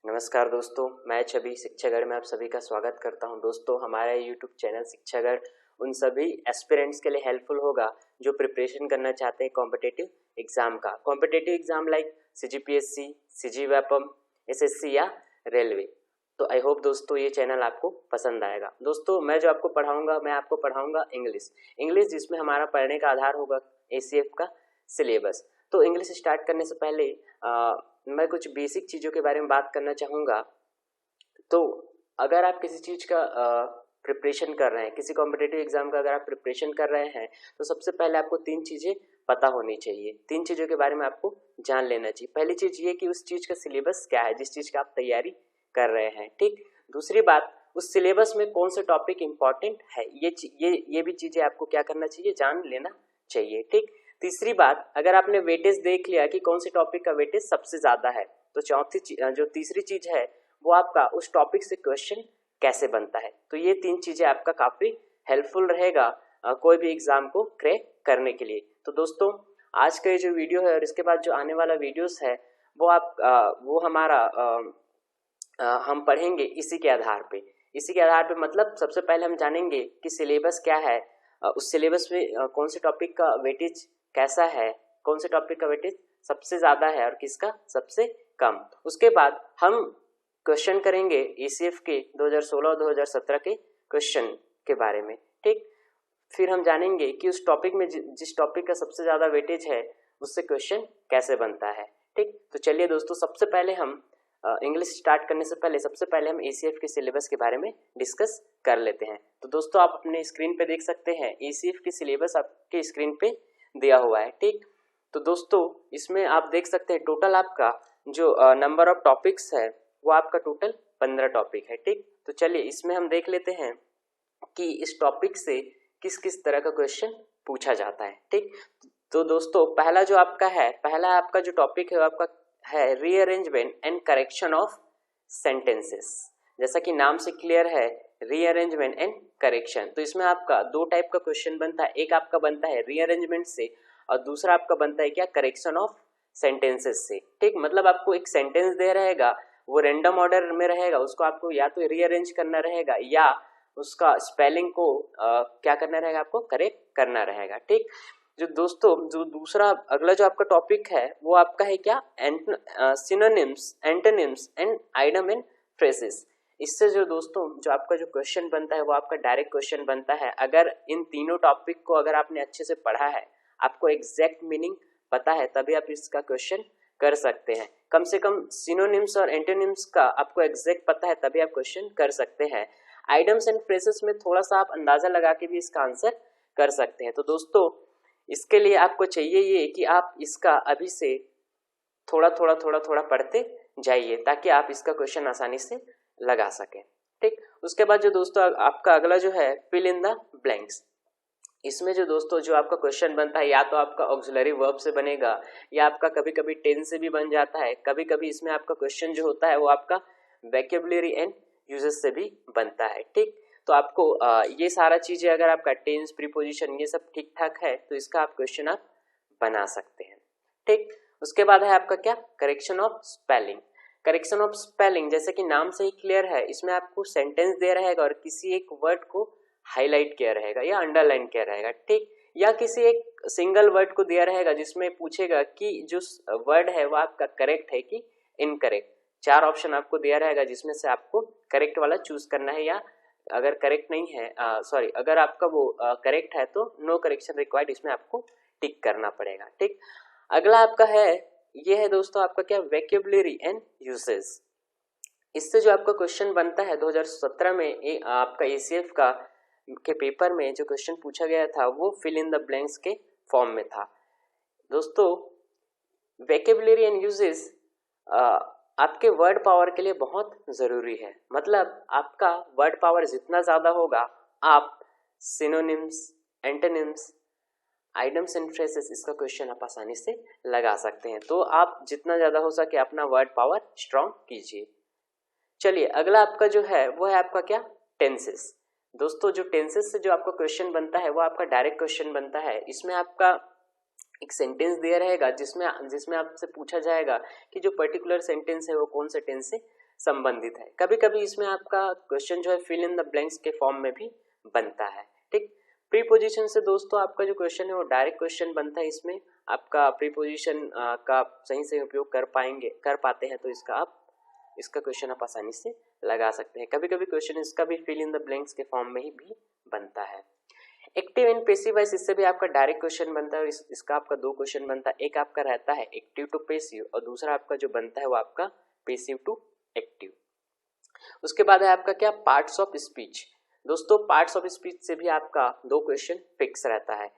नमस्कार दोस्तों, मैं छवि शिक्षागढ़ में आप सभी का स्वागत करता हूं। दोस्तों, हमारा यूट्यूब चैनल शिक्षागढ़ उन सभी एस्पिरेंट्स के लिए हेल्पफुल होगा जो प्रिपरेशन करना चाहते हैं कॉम्पिटिटिव एग्जाम का। Competitive exam like CGPSC, सीजीवैपम, SSC या रेलवे। तो आई होप दोस्तों ये चैनल आपको पसंद आएगा। दोस्तों, मैं आपको पढ़ाऊंगा इंग्लिश जिसमें हमारा पढ़ने का आधार होगा एसीएफ का सिलेबस। तो इंग्लिश स्टार्ट करने से पहले मैं कुछ बेसिक चीज़ों के बारे में बात करना चाहूँगा। तो अगर आप किसी चीज़ का प्रिपरेशन कर रहे हैं, किसी कॉम्पिटिटिव एग्जाम का अगर आप प्रिपरेशन कर रहे हैं, तो सबसे पहले आपको 3 चीज़ें पता होनी चाहिए। 3 चीज़ों के बारे में आपको जान लेना चाहिए। पहली चीज़ ये कि उस चीज़ का सिलेबस क्या है जिस चीज़ का आप तैयारी कर रहे हैं, ठीक। दूसरी बात, उस सिलेबस में कौन से टॉपिक इंपॉर्टेंट है, ये भी चीज़ें आपको क्या करना चाहिए, जान लेना चाहिए, ठीक। तीसरी बात, अगर आपने वेटेज देख लिया कि कौन से टॉपिक का वेटेज सबसे ज्यादा है, तो जो तीसरी चीज है वो आपका उस टॉपिक से क्वेश्चन कैसे बनता है। तो ये 3 चीजें आपका काफी हेल्पफुल रहेगा कोई भी एग्जाम को क्रैक करने के लिए। तो दोस्तों, आज का ये जो वीडियो है और इसके बाद जो आने वाला वीडियोस है वो हमारा हम पढ़ेंगे इसी के आधार पे मतलब सबसे पहले हम जानेंगे कि सिलेबस क्या है, उस सिलेबस में कौन से टॉपिक का वेटेज कैसा है, कौन से टॉपिक का वेटेज सबसे ज्यादा है और किसका सबसे कम। उसके बाद हम क्वेश्चन करेंगे एसीएफ के 2016 और 2017 के क्वेश्चन के बारे में, ठीक। फिर हम जानेंगे कि उस टॉपिक में जिस टॉपिक का सबसे ज्यादा वेटेज है उससे क्वेश्चन कैसे बनता है, ठीक। तो चलिए दोस्तों, सबसे पहले हम इंग्लिश स्टार्ट करने से पहले सबसे पहले हम एसीएफ के सिलेबस के बारे में डिस्कस कर लेते हैं। तो दोस्तों, आप अपने स्क्रीन पे देख सकते हैं एसीएफ की सिलेबस आपके स्क्रीन पे दिया हुआ है, ठीक। तो दोस्तों, इसमें आप देख सकते हैं टोटल आपका जो नंबर ऑफ टॉपिक्स है वो आपका टोटल 15 टॉपिक है, ठीक। तो चलिए इसमें हम देख लेते हैं कि इस टॉपिक से किस किस तरह का क्वेश्चन पूछा जाता है, ठीक। तो दोस्तों, पहला आपका जो टॉपिक है वो आपका है rearrangement and correction of sentences. जैसा कि नाम से क्लियर है, रीअरेंजमेंट एंड करेक्शन। तो इसमें आपका 2 टाइप का क्वेश्चन बनता है। एक आपका बनता है रीअरेंजमेंट से और दूसरा आपका बनता है क्या, करेक्शन ऑफ सेंटेंसेस से, ठीक। मतलब आपको एक सेंटेंस दे रहेगा, वो रैंडम ऑर्डर में रहेगा, उसको आपको या तो रीअरेंज करना रहेगा या उसका स्पेलिंग को क्या करना रहेगा, आपको करेक्ट करना रहेगा, ठीक। जो दोस्तों, जो दूसरा अगला जो आपका टॉपिक है वो आपका है क्या, synonyms, antonyms and idem and phrases. इससे जो दोस्तों जो आपका जो क्वेश्चन बनता है वो आपका डायरेक्ट क्वेश्चन बनता है। अगर इन तीनों टॉपिक को अगर आपने अच्छे से पढ़ा है, आपको एग्जैक्ट मीनिंग पता है, तभी आप इसका क्वेश्चन कर सकते हैं। कम से कम सिनोनिम्स और एंटोनिम्स का आपको एग्जैक्ट पता है तभी आप क्वेश्चन कर सकते हैं। आइडम्स एंड फ्रेजेस में थोड़ा सा आप अंदाजा लगा के भी इसका आंसर कर सकते हैं। तो दोस्तों, इसके लिए आपको चाहिए ये कि आप इसका अभी से थोड़ा थोड़ा पढ़ते जाइए ताकि आप इसका क्वेश्चन आसानी से लगा सकें, ठीक। उसके बाद जो दोस्तों आपका अगला जो है फिल इन द ब्लैंक्स। इसमें जो दोस्तों जो आपका क्वेश्चन बनता है या तो आपका ऑक्सिलरी वर्ब से बनेगा या आपका कभी कभी टेंस से भी बन जाता है। कभी कभी इसमें आपका क्वेश्चन जो होता है वो आपका वोकैबुलरी एंड यूजेस से भी बनता है, ठीक। तो आपको ये सारा चीजें अगर आपका टेंस, प्रीपोजिशन ये सब ठीक ठाक है तो इसका आप क्वेश्चन आप बना सकते हैं, ठीक। उसके बाद है आपका क्या, correction of spelling. Correction of spelling जैसे कि नाम से ही क्लियर है, इसमें आपको सेंटेंस दे रहेगा और किसी एक वर्ड को हाईलाइट किया रहेगा या अंडरलाइन किया रहेगा, ठीक। या किसी एक सिंगल वर्ड को दिया रहेगा जिसमें पूछेगा कि जो वर्ड है वो आपका करेक्ट है कि इनकरेक्ट। 4 ऑप्शन आपको दिया रहेगा जिसमें से आपको करेक्ट वाला चूज करना है, या अगर करेक्ट नहीं है अगर आपका वो करेक्ट है तो नो करेक्शन रिक्वायर्ड, इसमें आपको टिक करना पड़ेगा, ठीक। अगला आपका है, ये है दोस्तों आपका क्या, वोकैबुलरी एंड यूसेज। इससे जो आपका क्वेश्चन बनता है 2017 में आपका एसीएफ का के पेपर में जो क्वेश्चन पूछा गया था वो फिल इन द ब्लैंक्स के फॉर्म में था। दोस्तों, वोकैबुलरी एंड यूजेस आपके वर्ड पावर के लिए बहुत जरूरी है। मतलब आपका वर्ड पावर जितना ज्यादा होगा, आप synonyms, antonyms, idioms and phrases इसका क्वेश्चन आप आसानी से लगा सकते हैं। तो आप जितना ज्यादा हो सके अपना वर्ड पावर स्ट्रॉन्ग कीजिए। चलिए, अगला आपका जो है वो है आपका क्या, टेंसेस। दोस्तों, जो टेंसेस से जो आपका क्वेश्चन बनता है वो आपका डायरेक्ट क्वेश्चन बनता है। इसमें आपका एक सेंटेंस दिया रहेगा जिसमें आपसे पूछा जाएगा कि जो पर्टिकुलर सेंटेंस है वो कौन से टेंस से संबंधित है। कभी कभी इसमें आपका क्वेश्चन जो है फिल इन द ब्लैंक्स के फॉर्म में भी बनता है। ठीक, प्रीपोजिशन से दोस्तों आपका जो क्वेश्चन है वो डायरेक्ट क्वेश्चन बनता है। इसमें आपका प्रीपोजिशन का सही से उपयोग कर पाते हैं तो इसका क्वेश्चन आप आसानी से लगा सकते हैं। कभी कभी क्वेश्चन इसका भी फिल इन द ब्लैंक्स के फॉर्म में ही भी बनता है। एक्टिव एंड पैसिव वॉइस, इससे भी आपका डायरेक्ट क्वेश्चन बनता है और इसका आपका दो क्वेश्चन बनता है। एक आपका रहता है एक्टिव टू पैसिव और दूसरा आपका जो बनता है वो आपका पैसिव टू एक्टिव। उसके बाद है आपका क्या, पार्ट्स ऑफ स्पीच। दोस्तों पार्ट्स ऑफ स्पीच से भी आपका दो क्वेश्चन फिक्स रहता है।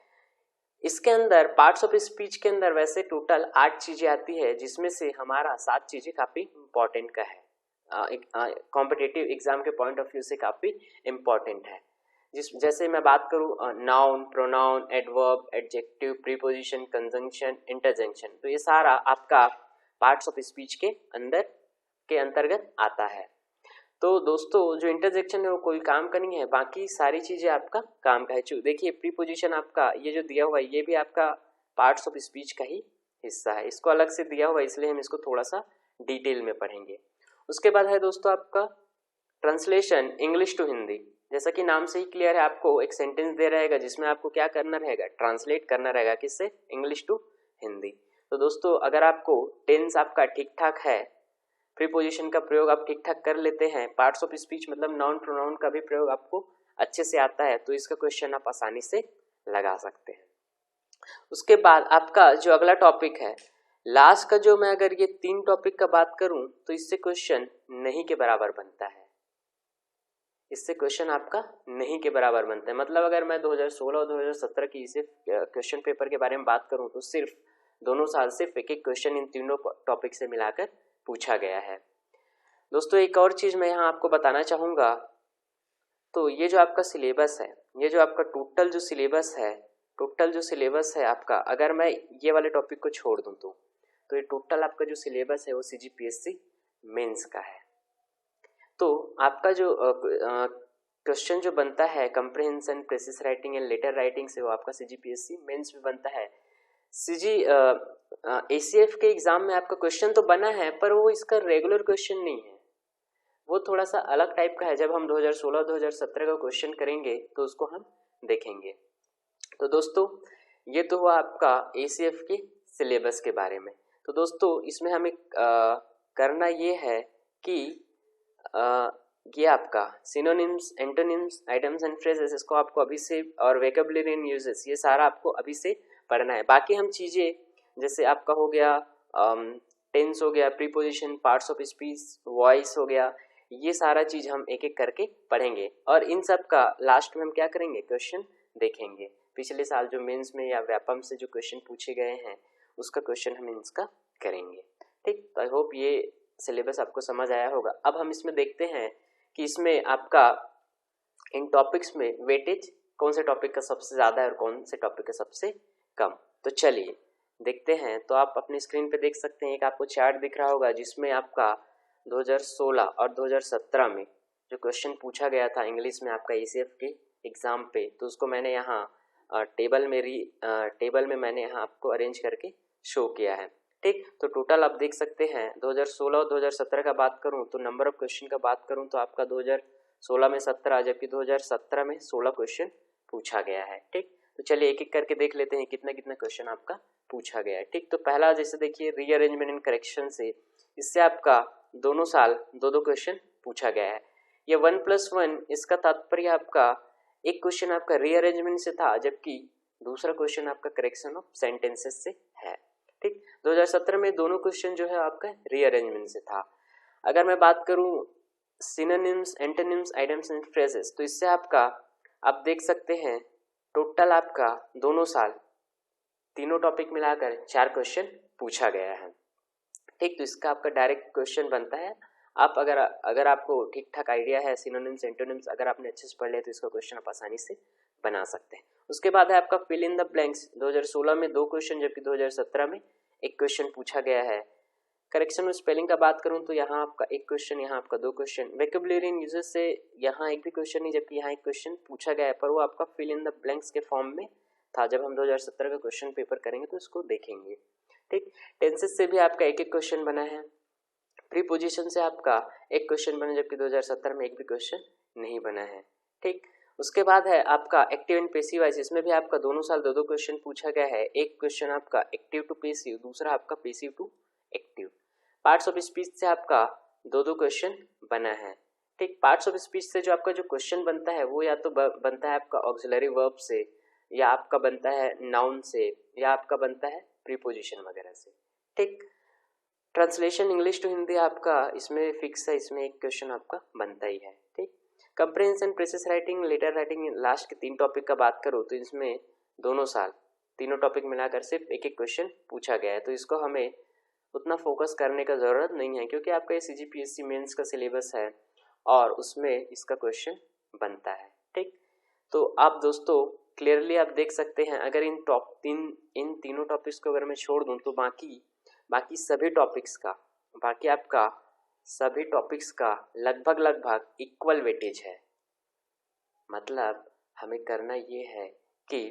इसके अंदर पार्ट्स ऑफ स्पीच के अंदर वैसे टोटल 8 चीजें आती है, जिसमें से हमारा 7 चीजें काफी इंपॉर्टेंट का है, कॉम्पिटिटिव एग्जाम के पॉइंट ऑफ व्यू से काफी इंपॉर्टेंट है। जैसे मैं बात करूं noun, pronoun, adverb, adjective, preposition, conjunction, interjection, तो ये सारा आपका पार्ट्स ऑफ स्पीच के अंतर्गत आता है। तो दोस्तों जो इंटरजेक्शन है वो कोई काम का नहीं है, बाकी सारी चीजें आपका काम का है। देखिए प्रीपोजिशन आपका ये जो दिया हुआ है ये भी आपका पार्ट्स ऑफ स्पीच का ही हिस्सा है, इसको अलग से दिया हुआ है इसलिए हम इसको थोड़ा सा डिटेल में पढ़ेंगे। उसके बाद है दोस्तों आपका ट्रांसलेशन इंग्लिश टू हिंदी। जैसा कि नाम से ही क्लियर है, आपको एक सेंटेंस दे रहेगा जिसमें आपको क्या करना रहेगा, ट्रांसलेट करना रहेगा, किससे, इंग्लिश टू हिंदी। तो दोस्तों अगर आपको टेंस आपका ठीक ठाक है, प्रीपोजिशन का प्रयोग आप ठीक ठाक कर लेते हैं, पार्ट्स ऑफ स्पीच मतलब नाउन प्रोनाउन का भी प्रयोग आपको अच्छे से आता है, तो इसका क्वेश्चन आप आसानी से लगा सकते हैं। उसके बाद आपका जो अगला टॉपिक है लास्ट का, जो मैं अगर ये 3 टॉपिक का बात करूं तो इससे क्वेश्चन नहीं के बराबर बनता है। इससे क्वेश्चन आपका नहीं के बराबर बनता है, मतलब अगर मैं 2016 और 2017 की इसे क्वेश्चन पेपर के बारे में बात करूं तो सिर्फ दोनों साल सिर्फ एक एक क्वेश्चन इन तीनों टॉपिक से मिलाकर पूछा गया है। दोस्तों एक और चीज मैं यहाँ आपको बताना चाहूंगा, तो ये जो आपका सिलेबस है, ये जो आपका टोटल जो सिलेबस है आपका, अगर मैं ये वाले टॉपिक को छोड़ दूं तो ये टोटल आपका जो सिलेबस है वो CGPSC मेंस का है। तो आपका जो क्वेश्चन जो बनता है comprehension, precis writing and later writing से, वो आपका CGPSC मेंस में बनता है। ACF के एग्जाम में आपका क्वेश्चन तो बना है पर वो इसका रेगुलर क्वेश्चन नहीं है, वो थोड़ा सा अलग टाइप का है। जब हम 2016-2017 का क्वेश्चन करेंगे तो उसको हम देखेंगे। तो दोस्तों ये तो हुआ आपका ACF के सिलेबस के बारे में। तो दोस्तों इसमें हमें करना ये है कि ये आपका synonyms, antonyms, items and phrases, इसको आपको अभी से, और वोकैबुलरी एंड यूजेस, ये सारा आपको अभी से पढ़ना है। बाकी हम चीजें जैसे आपका हो गया टेंस हो गया, preposition, parts of speech, voice हो गया, ये सारा चीज हम एक एक करके पढ़ेंगे और इन सब का लास्ट में हम क्या करेंगे, क्वेश्चन देखेंगे। पिछले साल जो मेंस में या व्यापम से जो क्वेश्चन पूछे गए हैं उसका क्वेश्चन हम इसका करेंगे। ठीक, तो आई होप ये सिलेबस आपको समझ आया होगा। अब हम इसमें देखते हैं कि इसमें आपका इन टॉपिक्स में वेटेज कौन से टॉपिक का सबसे ज्यादा है और कौन से टॉपिक का सबसे कम। तो चलिए देखते हैं। तो आप अपनी स्क्रीन पे देख सकते हैं, एक आपको चार्ट दिख रहा होगा जिसमें आपका 2016 और 2017 में जो क्वेश्चन पूछा गया था इंग्लिश में आपका ACF के एग्जाम पे, तो उसको मैंने यहाँ टेबल में मैंने यहाँ आपको अरेंज करके शो किया है। ठीक, तो टोटल आप देख सकते हैं 2016 और 2017 का बात करूं तो नंबर ऑफ क्वेश्चन का बात करूं तो आपका 2016 में 17, जबकि 2017 में 16 क्वेश्चन पूछा गया है। ठीक, तो चलिए एक एक करके देख लेते हैं कितना कितना क्वेश्चन आपका पूछा गया है। ठीक, तो पहला जैसे देखिए रीअरेंजमेंट एंड करेक्शन से, इससे आपका दोनों साल 2-2 क्वेश्चन पूछा गया है। ये 1+1, इसका तात्पर्य आपका एक क्वेश्चन आपका रीअरेंजमेंट से था जबकि दूसरा क्वेश्चन आपका करेक्शन ऑफ सेंटेंसेस से है। ठीक, 2017 में दोनों क्वेश्चन जो है आपका रीअरेंजमेंट से था। अगर मैं बात करूं synonyms, antonyms, items and phrases, तो इससे आपका आप देख सकते हैं टोटल आपका दोनों साल तीनों टॉपिक मिलाकर 4 क्वेश्चन पूछा गया है। ठीक, तो इसका आपका डायरेक्ट क्वेश्चन बनता है। आप अगर आपको ठीक ठाक आइडिया है सिनोनिम्स, एंटोनिम्स, अगर आपने अच्छे से पढ़ लिया तो इसका क्वेश्चन आप आसानी से बना सकते हैं। उसके बाद है आपका फिल इन द ब्लैंक्स। 2016 में 2 क्वेश्चन जबकि 2017 में 1 क्वेश्चन पूछा गया है। करेक्शन और स्पेलिंग का बात करूं तो यहाँ आपका 1 क्वेश्चन, यहाँ आपका 2 क्वेश्चन। वोकैबुलरी एंड यूजेस से यहाँ 1 भी क्वेश्चन नहीं जबकि यहाँ 1 क्वेश्चन पूछा गया है, पर वो आपका फिल इन द ब्लैंक्स के फॉर्म में था। जब हम 2017 का क्वेश्चन पेपर करेंगे तो इसको देखेंगे। ठीक, टेंसेस से भी आपका 1-1 क्वेश्चन बना है। प्रीपोजिशन से आपका एक क्वेश्चन बना, जबकि 2017 में एक भी क्वेश्चन नहीं बना है। ठीक, उसके बाद है आपका एक्टिव एंड पैसिव वॉइस। इसमें भी आपका दोनों साल दो क्वेश्चन पूछा गया है। एक क्वेश्चन आपका एक्टिव टू पैसिव, दूसरा आपका passive to active. Parts of speech से आपका दो क्वेश्चन बना है। ठीक, पार्ट्स ऑफ स्पीच से जो आपका जो क्वेश्चन बनता है वो या तो बनता है आपका ऑक्सिलरी वर्ब से, या आपका बनता है नाउन से, या आपका बनता है प्रीपोजिशन वगैरह से। ठीक, ट्रांसलेशन इंग्लिश टू हिंदी आपका इसमें फिक्स है, इसमें एक क्वेश्चन आपका बनता ही है। ठीक, comprehension, precis writing, letter writing, last के 3 टॉपिक का बात करूँ तो इसमें दोनों साल तीनों टॉपिक मिलाकर सिर्फ एक क्वेश्चन पूछा गया है, तो इसको हमें उतना फोकस करने का ज़रूरत नहीं है, क्योंकि आपका ये CGPSC मेंस का सिलेबस है और उसमें इसका क्वेश्चन बनता है। ठीक, तो आप दोस्तों क्लियरली आप देख सकते हैं, अगर इन तीनों टॉपिक्स को अगर मैं छोड़ दूं तो बाकी सभी टॉपिक्स का, बाकी आपका सभी टॉपिक्स का लगभग इक्वल वेटेज है। मतलब हमें करना ये है कि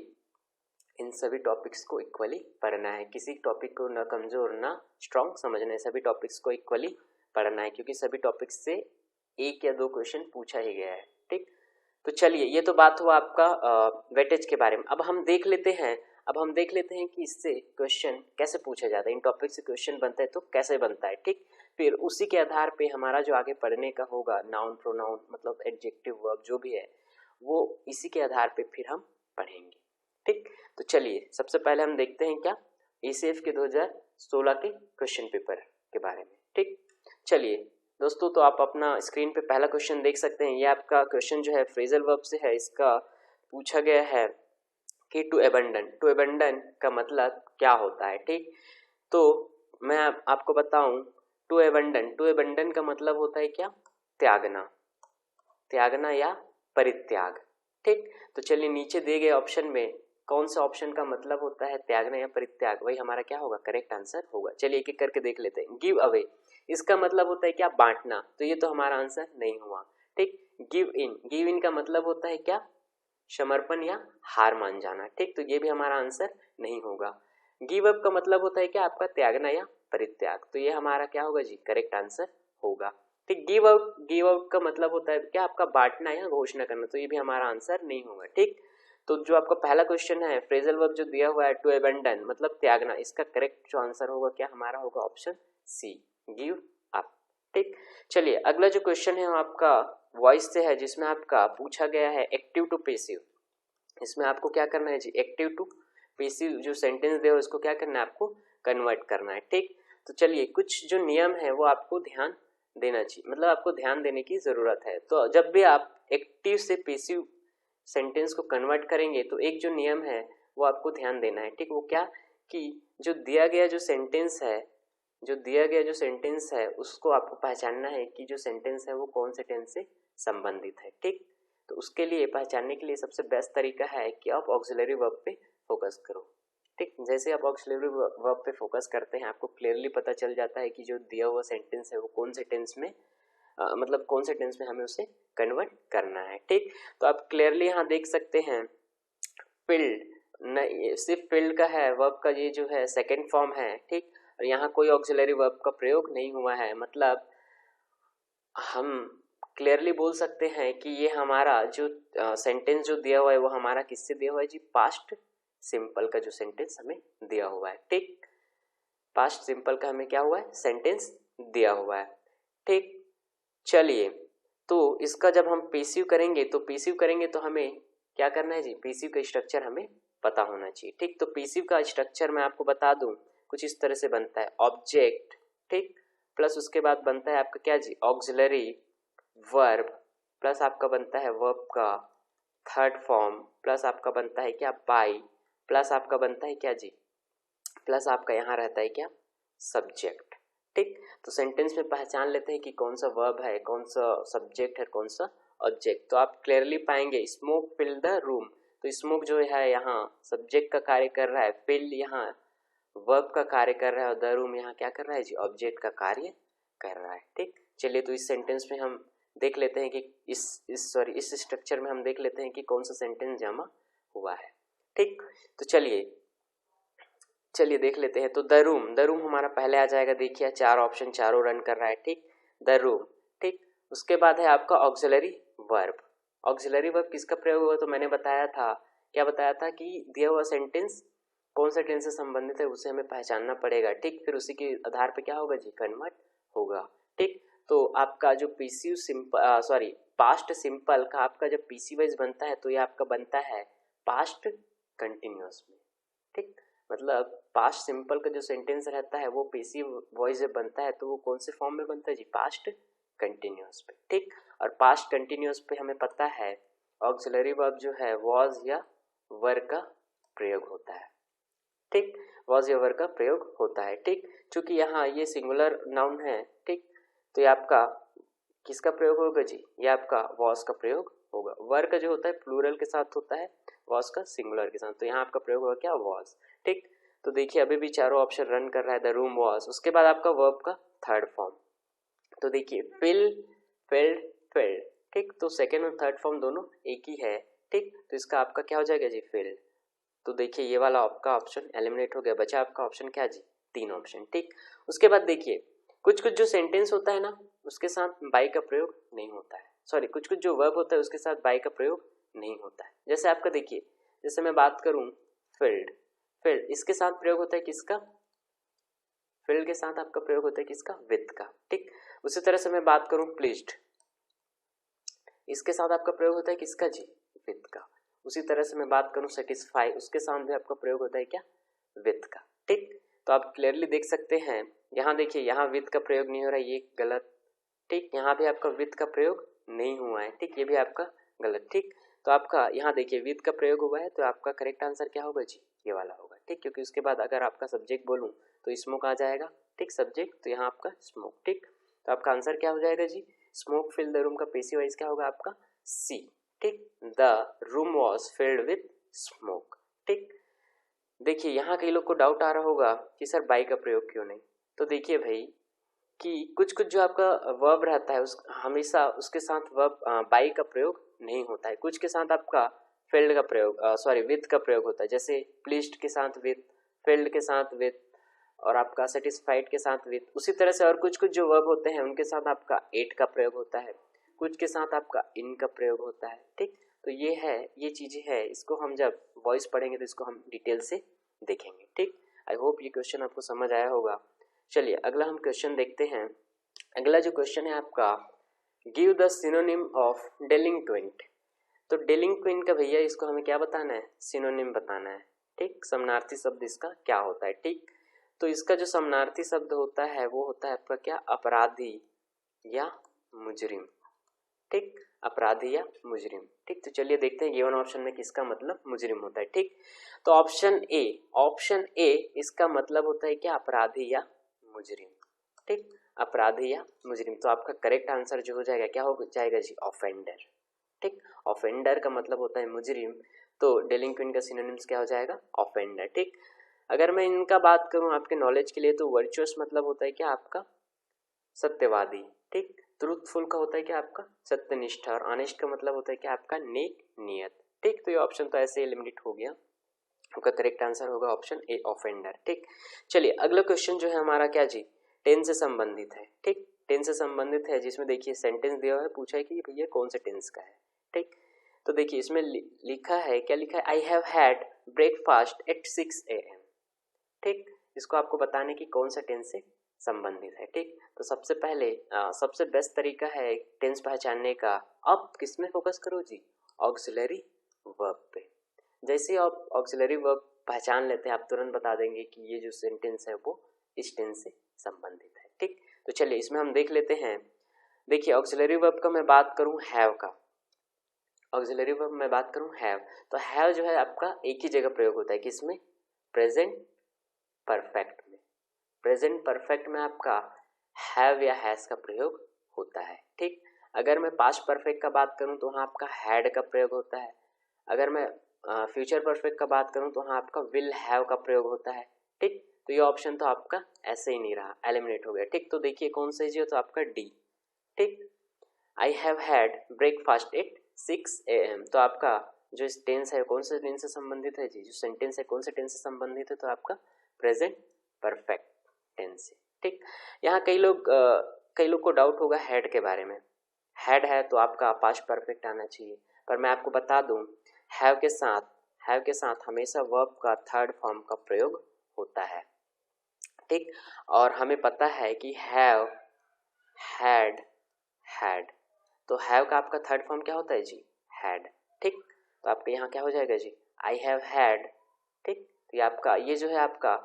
इन सभी टॉपिक्स को इक्वली पढ़ना है, किसी टॉपिक को ना कमजोर ना स्ट्रॉन्ग समझना है, सभी टॉपिक्स को इक्वली पढ़ना है, क्योंकि सभी टॉपिक्स से एक या दो क्वेश्चन पूछा ही गया है। ठीक, तो चलिए ये तो बात हुआ आपका वेटेज के बारे में। अब हम देख लेते हैं कि इससे क्वेश्चन कैसे पूछा जाता है, इन टॉपिक से क्वेश्चन बनता है तो कैसे बनता है। ठीक, फिर उसी के आधार पे हमारा जो आगे पढ़ने का होगा नाउन प्रोनाउन मतलब एडजेक्टिव वर्ब जो भी है वो इसी के आधार पे फिर हम पढ़ेंगे। ठीक, तो चलिए सबसे पहले हम देखते हैं क्या ACF के 2016 के क्वेश्चन पेपर के बारे में। ठीक, चलिए दोस्तों, तो आप अपना स्क्रीन पे पहला क्वेश्चन देख सकते हैं। ये आपका क्वेश्चन जो है फ्रेजल वर्ब से है। इसका पूछा गया है कि टू अबंडन का मतलब क्या होता है। ठीक, तो मैं आपको बताऊं, टू अबंडन का मतलब होता है क्या, त्यागना या परित्याग। ठीक, तो चलिए नीचे दिए गए ऑप्शन में कौन सा ऑप्शन का मतलब होता है त्यागना या परित्याग, वही हमारा क्या होगा, करेक्ट आंसर होगा। चलिए एक एक करके देख लेते हैं। गिव अवे, इसका मतलब होता है क्या, बांटना, तो ये तो हमारा आंसर नहीं हुआ। ठीक, गिव इन का मतलब होता है क्या, समर्पण या हार मान जाना। ठीक, तो ये भी हमारा आंसर नहीं होगा। गिव अप का मतलब होता है क्या, आपका त्यागना या परित्याग, तो ये हमारा क्या होगा जी, करेक्ट आंसर होगा। ठीक, गिव आउट का मतलब होता है क्या, आपका बांटना या घोषणा करना, तो ये भी हमारा आंसर नहीं होगा। ठीक, तो जो आपका पहला क्वेश्चन है फ्रेजल वर्ब जो दिया हुआ है टू अबंडन मतलब त्यागना, इसका करेक्ट जो आंसर होगा क्या हमारा होगा, ऑप्शन सी, गिव अप। ठीक, चलिए अगला जो क्वेश्चन है आपका वॉइस से है, जिसमें आपका पूछा गया है एक्टिव टू पैसिव। इसमें आपको क्या करना है जी, एक्टिव टू पैसिव जो सेंटेंस दिया है उसको क्या करना है, आपको कन्वर्ट करना है। ठीक, तो चलिए कुछ जो नियम है वो आपको ध्यान देना चाहिए, मतलब आपको ध्यान देने की जरूरत है। तो जब भी आप एक्टिव से पैसिव सेंटेंस को कन्वर्ट करेंगे तो एक जो नियम है वो आपको ध्यान देना है। ठीक, वो क्या, कि जो दिया गया जो सेंटेंस है उसको आपको पहचानना है कि जो सेंटेंस है वो कौन से टेंस से संबंधित है। ठीक, तो उसके लिए पहचानने के लिए सबसे बेस्ट तरीका है कि आप ऑक्सिलरी वर्ब पे फोकस करो। ठीक, जैसे आप ऑक्सिलरी वर्ब पे फोकस करते हैं आपको क्लियरली पता चल जाता है कि जो दिया हुआ सेंटेंस है वो कौन से टेंस में मतलब कौन से टेंस में हमें उसे कन्वर्ट करना है। ठीक, तो आप क्लियरली यहाँ देख सकते हैं फिल्ड, नहीं सिर्फ फिल्ड का है, वर्ब का ये जो है सेकेंड फॉर्म है। ठीक, और यहाँ कोई ऑक्सिलरी वर्ब का प्रयोग नहीं हुआ है, मतलब हम क्लियरली बोल सकते हैं कि ये हमारा जो सेंटेंस जो दिया हुआ है वो हमारा किससे दिया हुआ है जी, पास्ट सिंपल का जो सेंटेंस हमें दिया हुआ है। ठीक, पास्ट सिंपल का हमें क्या हुआ है, सेंटेंस दिया हुआ है। ठीक, चलिए तो इसका जब हम पैसिव करेंगे तो हमें क्या करना है जी, पैसिव का स्ट्रक्चर हमें पता होना चाहिए। ठीक, तो पैसिव का स्ट्रक्चर मैं आपको बता दूं, कुछ इस तरह से बनता है, ऑब्जेक्ट, ठीक, प्लस उसके बाद बनता है आपका क्या जी, ऑक्सिलरी वर्ब, प्लस आपका बनता है वर्ब का थर्ड फॉर्म, प्लस आपका बनता है क्या, बाई, प्लस आपका बनता है क्या जी, प्लस आपका यहाँ रहता है क्या, सब्जेक्ट। ठीक, तो सेंटेंस में पहचान लेते हैं कि कौन सा वर्ब है, कौन सा सब्जेक्ट है, कौन सा ऑब्जेक्ट। तो आप क्लियरली पाएंगे स्मोक फिल द रूम, तो स्मोक जो है यहाँ सब्जेक्ट का कार्य कर रहा है, फिल यहाँ वर्ब का कार्य कर रहा है, और द रूम यहाँ क्या कर रहा है जी, ऑब्जेक्ट का कार्य कर रहा है। ठीक, चलिए तो इस सेंटेंस में हम देख लेते हैं कि इस स्ट्रक्चर में हम देख लेते हैं कि कौन सा सेंटेंस जमा हुआ है। ठीक, तो चलिए चलिए देख लेते हैं। तो द रूम हमारा पहले आ जाएगा। देखिए 4 ऑप्शन चारों रन कर रहा है, ठीक। द रूम, ठीक। उसके बाद है आपका ऑक्सिलरी वर्ब। ऑक्सिलरी वर्ब किसका प्रयोग हुआ, तो मैंने बताया था, क्या बताया था कि दिया हुआ सेंटेंस कौन सा टेंस से संबंधित है उसे हमें पहचानना पड़ेगा, ठीक। फिर उसी के आधार पे क्या होगा जी, कन्वर्ट होगा, ठीक। तो आपका जो PC simple sorry past simple का आपका जब पीसी वाइज बनता है तो ये आपका बनता है पास्ट कंटिन्यूअस में, ठीक। मतलब पास्ट सिंपल का जो सेंटेंस रहता है वो पीसी वॉइस जब बनता है तो वो कौन से फॉर्म में बनता है जी, पास्ट कंटिन्यूअस पे, ठीक। और पास्ट कंटिन्यूअस पे हमें पता है ऑक्सिलरी वर्ब जो है वॉज या वर का प्रयोग होता है, ठीक। वॉज या वर का प्रयोग होता है, ठीक। चूंकि यहाँ ये सिंगुलर नाउन है, ठीक, तो ये आपका किसका प्रयोग होगा जी, ये आपका वॉज का प्रयोग होगा। वर का जो होता है प्लूरल के साथ होता है, वॉज का सिंगुलर के साथ, तो यहाँ आपका प्रयोग होगा क्या, वॉज, ठीक। तो देखिए अभी भी चारों ऑप्शन रन कर रहा है, द रूम वॉज। उसके बाद आपका वर्ब का थर्ड फॉर्म, तो देखिए फिल, फिल्ड, फिल्ड, ठीक। तो सेकेंड और थर्ड फॉर्म दोनों एक ही है, ठीक। तो इसका आपका क्या हो जाएगा जी, फिल्ड। तो देखिए ये वाला आपका ऑप्शन एलिमिनेट हो गया, बचा आपका ऑप्शन क्या जी, 3 ऑप्शन, ठीक। उसके बाद देखिए कुछ कुछ जो सेंटेंस होता है ना उसके साथ बाई का प्रयोग नहीं होता है, सॉरी कुछ कुछ जो वर्ब होता है उसके साथ बाई का प्रयोग नहीं होता है। जैसे आपका देखिए, जैसे मैं बात करूं फील्ड, फील्ड इसके साथ प्रयोग होता है किसका, फील्ड के साथ आपका प्रयोग होता है किसका, विथ का, ठीक। उसी तरह से मैं बात करूं प्लीज्ड, इसके साथ आपका प्रयोग होता है किसका जी, विथ का। उसी तरह से मैं बात करूं सेटिस्फाई, उसके साथ भी आपका प्रयोग होता है क्या, विथ का, ठीक। तो आप क्लियरली देख सकते हैं, यहाँ देखिए यहाँ विथ का प्रयोग नहीं हो रहा है, ये गलत, ठीक। यहाँ भी आपका विथ का प्रयोग नहीं हुआ है, ठीक, ये भी आपका गलत, ठीक। तो आपका यहाँ देखिए विथ का प्रयोग हुआ है तो आपका करेक्ट आंसर क्या होगा जी, ये वाला होगा, ठीक। क्योंकि उसके बाद अगर आपका सब्जेक्ट बोलूं तो स्मोक आ जाएगा, ठीक, सब्जेक्ट, तो यहाँ आपका स्मोक, ठीक। तो आपका आंसर क्या हो जाएगा जी, स्मोक फिल द रूम का पेसी वाइज क्या होगा आपका, सी, ठीक। The room was filled with smoke, ठीक। देखिए यहाँ कई लोग को डाउट आ रहा होगा कि सर बाई का प्रयोग क्यों नहीं। तो देखिए भाई कि कुछ कुछ जो आपका वर्ब रहता है उस हमेशा उसके साथ वर्ब बाई का प्रयोग नहीं होता है, कुछ के साथ आपका फिल्ड का प्रयोग सॉरी विथ का प्रयोग होता है। जैसे प्लीज्ड के साथ विथ, फिल्ड के साथ विथ, और आपका सेटिस्फाइड के साथ विथ। उसी तरह से और कुछ कुछ जो वर्ब होते हैं उनके साथ आपका एट का प्रयोग होता है, कुछ के साथ आपका इन का प्रयोग होता है, ठीक। तो ये है, ये चीजें है, इसको हम जब वॉइस पढ़ेंगे तो इसको हम डिटेल से देखेंगे, ठीक। आई होप ये क्वेश्चन आपको समझ आया होगा। चलिए अगला हम क्वेश्चन देखते हैं। अगला जो क्वेश्चन है आपका, गिव द सिनोनिम ऑफ डेलिंक्वेंट। तो डेलिंक्वेंट का भैया इसको हमें क्या बताना है, सिनोनिम बताना है, ठीक। समानार्थी शब्द इसका क्या होता है, ठीक। तो इसका जो समानार्थी शब्द होता है वो होता है आपका क्या, अपराधी या मुजरिम, ठीक, अपराधी या मुजरिम, ठीक। तो चलिए देखते हैं गिवन ऑप्शन में किसका मतलब मुजरिम होता है, ठीक। तो ऑप्शन ए इसका मतलब होता है क्या, अपराधी या मुजरिम, ठीक, अपराधी या मुजरिम। तो आपका करेक्ट आंसर जो हो जाएगा क्या हो जाएगा जी, ऑफेंडर, ठीक। ऑफेंडर का मतलब होता है मुजरिम, तो डेलिंक्वेंट का सिनोनिम्स क्या हो जाएगा, ऑफेंडर, ठीक। अगर मैं इनका बात करूं आपके नॉलेज के लिए तो वर्चुअस मतलब होता है क्या आपका, सत्यवादी, ठीक। ट्रूथफुल का होता है क्या आपका, सत्यनिष्ठ, और ऑनेस्ट का मतलब होता है क्या आपका, नेक नियत, ठीक। तो ये ऑप्शन तो ऐसे एलिमिनेट हो गया, आपका करेक्ट आंसर होगा ऑप्शन ए, ऑफेंडर, ठीक। चलिए अगला क्वेश्चन जो है हमारा क्या जी, टेंस से संबंधित है, ठीक। टेंस से संबंधित है जिसमें देखिए सेंटेंस दिया हुआ है, पूछा है कि भैया कौन से टेंस का है, ठीक। तो देखिए इसमें लिखा है, क्या लिखा है, I have had breakfast at 6 AM, ठीक। इसको आपको बताने की कौन सा टेंस से संबंधित है, ठीक। तो सबसे पहले सबसे बेस्ट तरीका है टेंस पहचानने का, आप किस में फोकस करो जी, ऑक्सिलरी वर्ब पे। जैसे आप ऑक्सिलरी वर्ब पहचान लेते हैं आप तुरंत बता देंगे कि ये जो सेंटेंस है वो इस टेंस से संबंधित है, ठीक। तो चलिए इसमें हम देख लेते हैं। देखिए ऑक्सिलरी वर्ब का मैं बात करूं हैव का, ऑक्सिलरी वर्ब मैं बात करूं हैव, तो हैव जो है आपका एक ही जगह प्रयोग होता है, किसमें, प्रेजेंट परफेक्ट में। प्रेजेंट परफेक्ट में आपका हैव या हैज का प्रयोग होता है, ठीक। अगर मैं पास्ट परफेक्ट का बात करूं तो वहाँ आपका हैड का प्रयोग होता है। अगर मैं फ्यूचर परफेक्ट का बात करूं तो वहाँ आपका विल हैव का प्रयोग होता है, ठीक। तो ये ऑप्शन तो आपका ऐसे ही नहीं रहा, एलिमिनेट हो गया, ठीक। तो देखिए कौन सा जी हो, तो आपका डी, ठीक। I have had breakfast at 6 AM। तो आपका जो टेंस है कौन से टेंस से संबंधित है जी, जो सेंटेंस है कौन से टेंस से संबंधित है, तो आपका प्रेजेंट परफेक्ट टेंस से। ठीक, यहाँ कई लोग को डाउट होगा हैड के बारे में। हैड है तो आपका पास्ट परफेक्ट आना चाहिए, पर मैं आपको बता दूं हैव के साथ हमेशा वर्ब का थर्ड फॉर्म का प्रयोग होता है। ठीक, और हमें पता है कि हैव, हैड, हैड, तो हैव का आपका थर्ड फॉर्म क्या होता है जी? हैड। ठीक, तो आपके यहाँ क्या हो जाएगा जी? I have had. ठीक, तो ये आपका, ये जो है आपका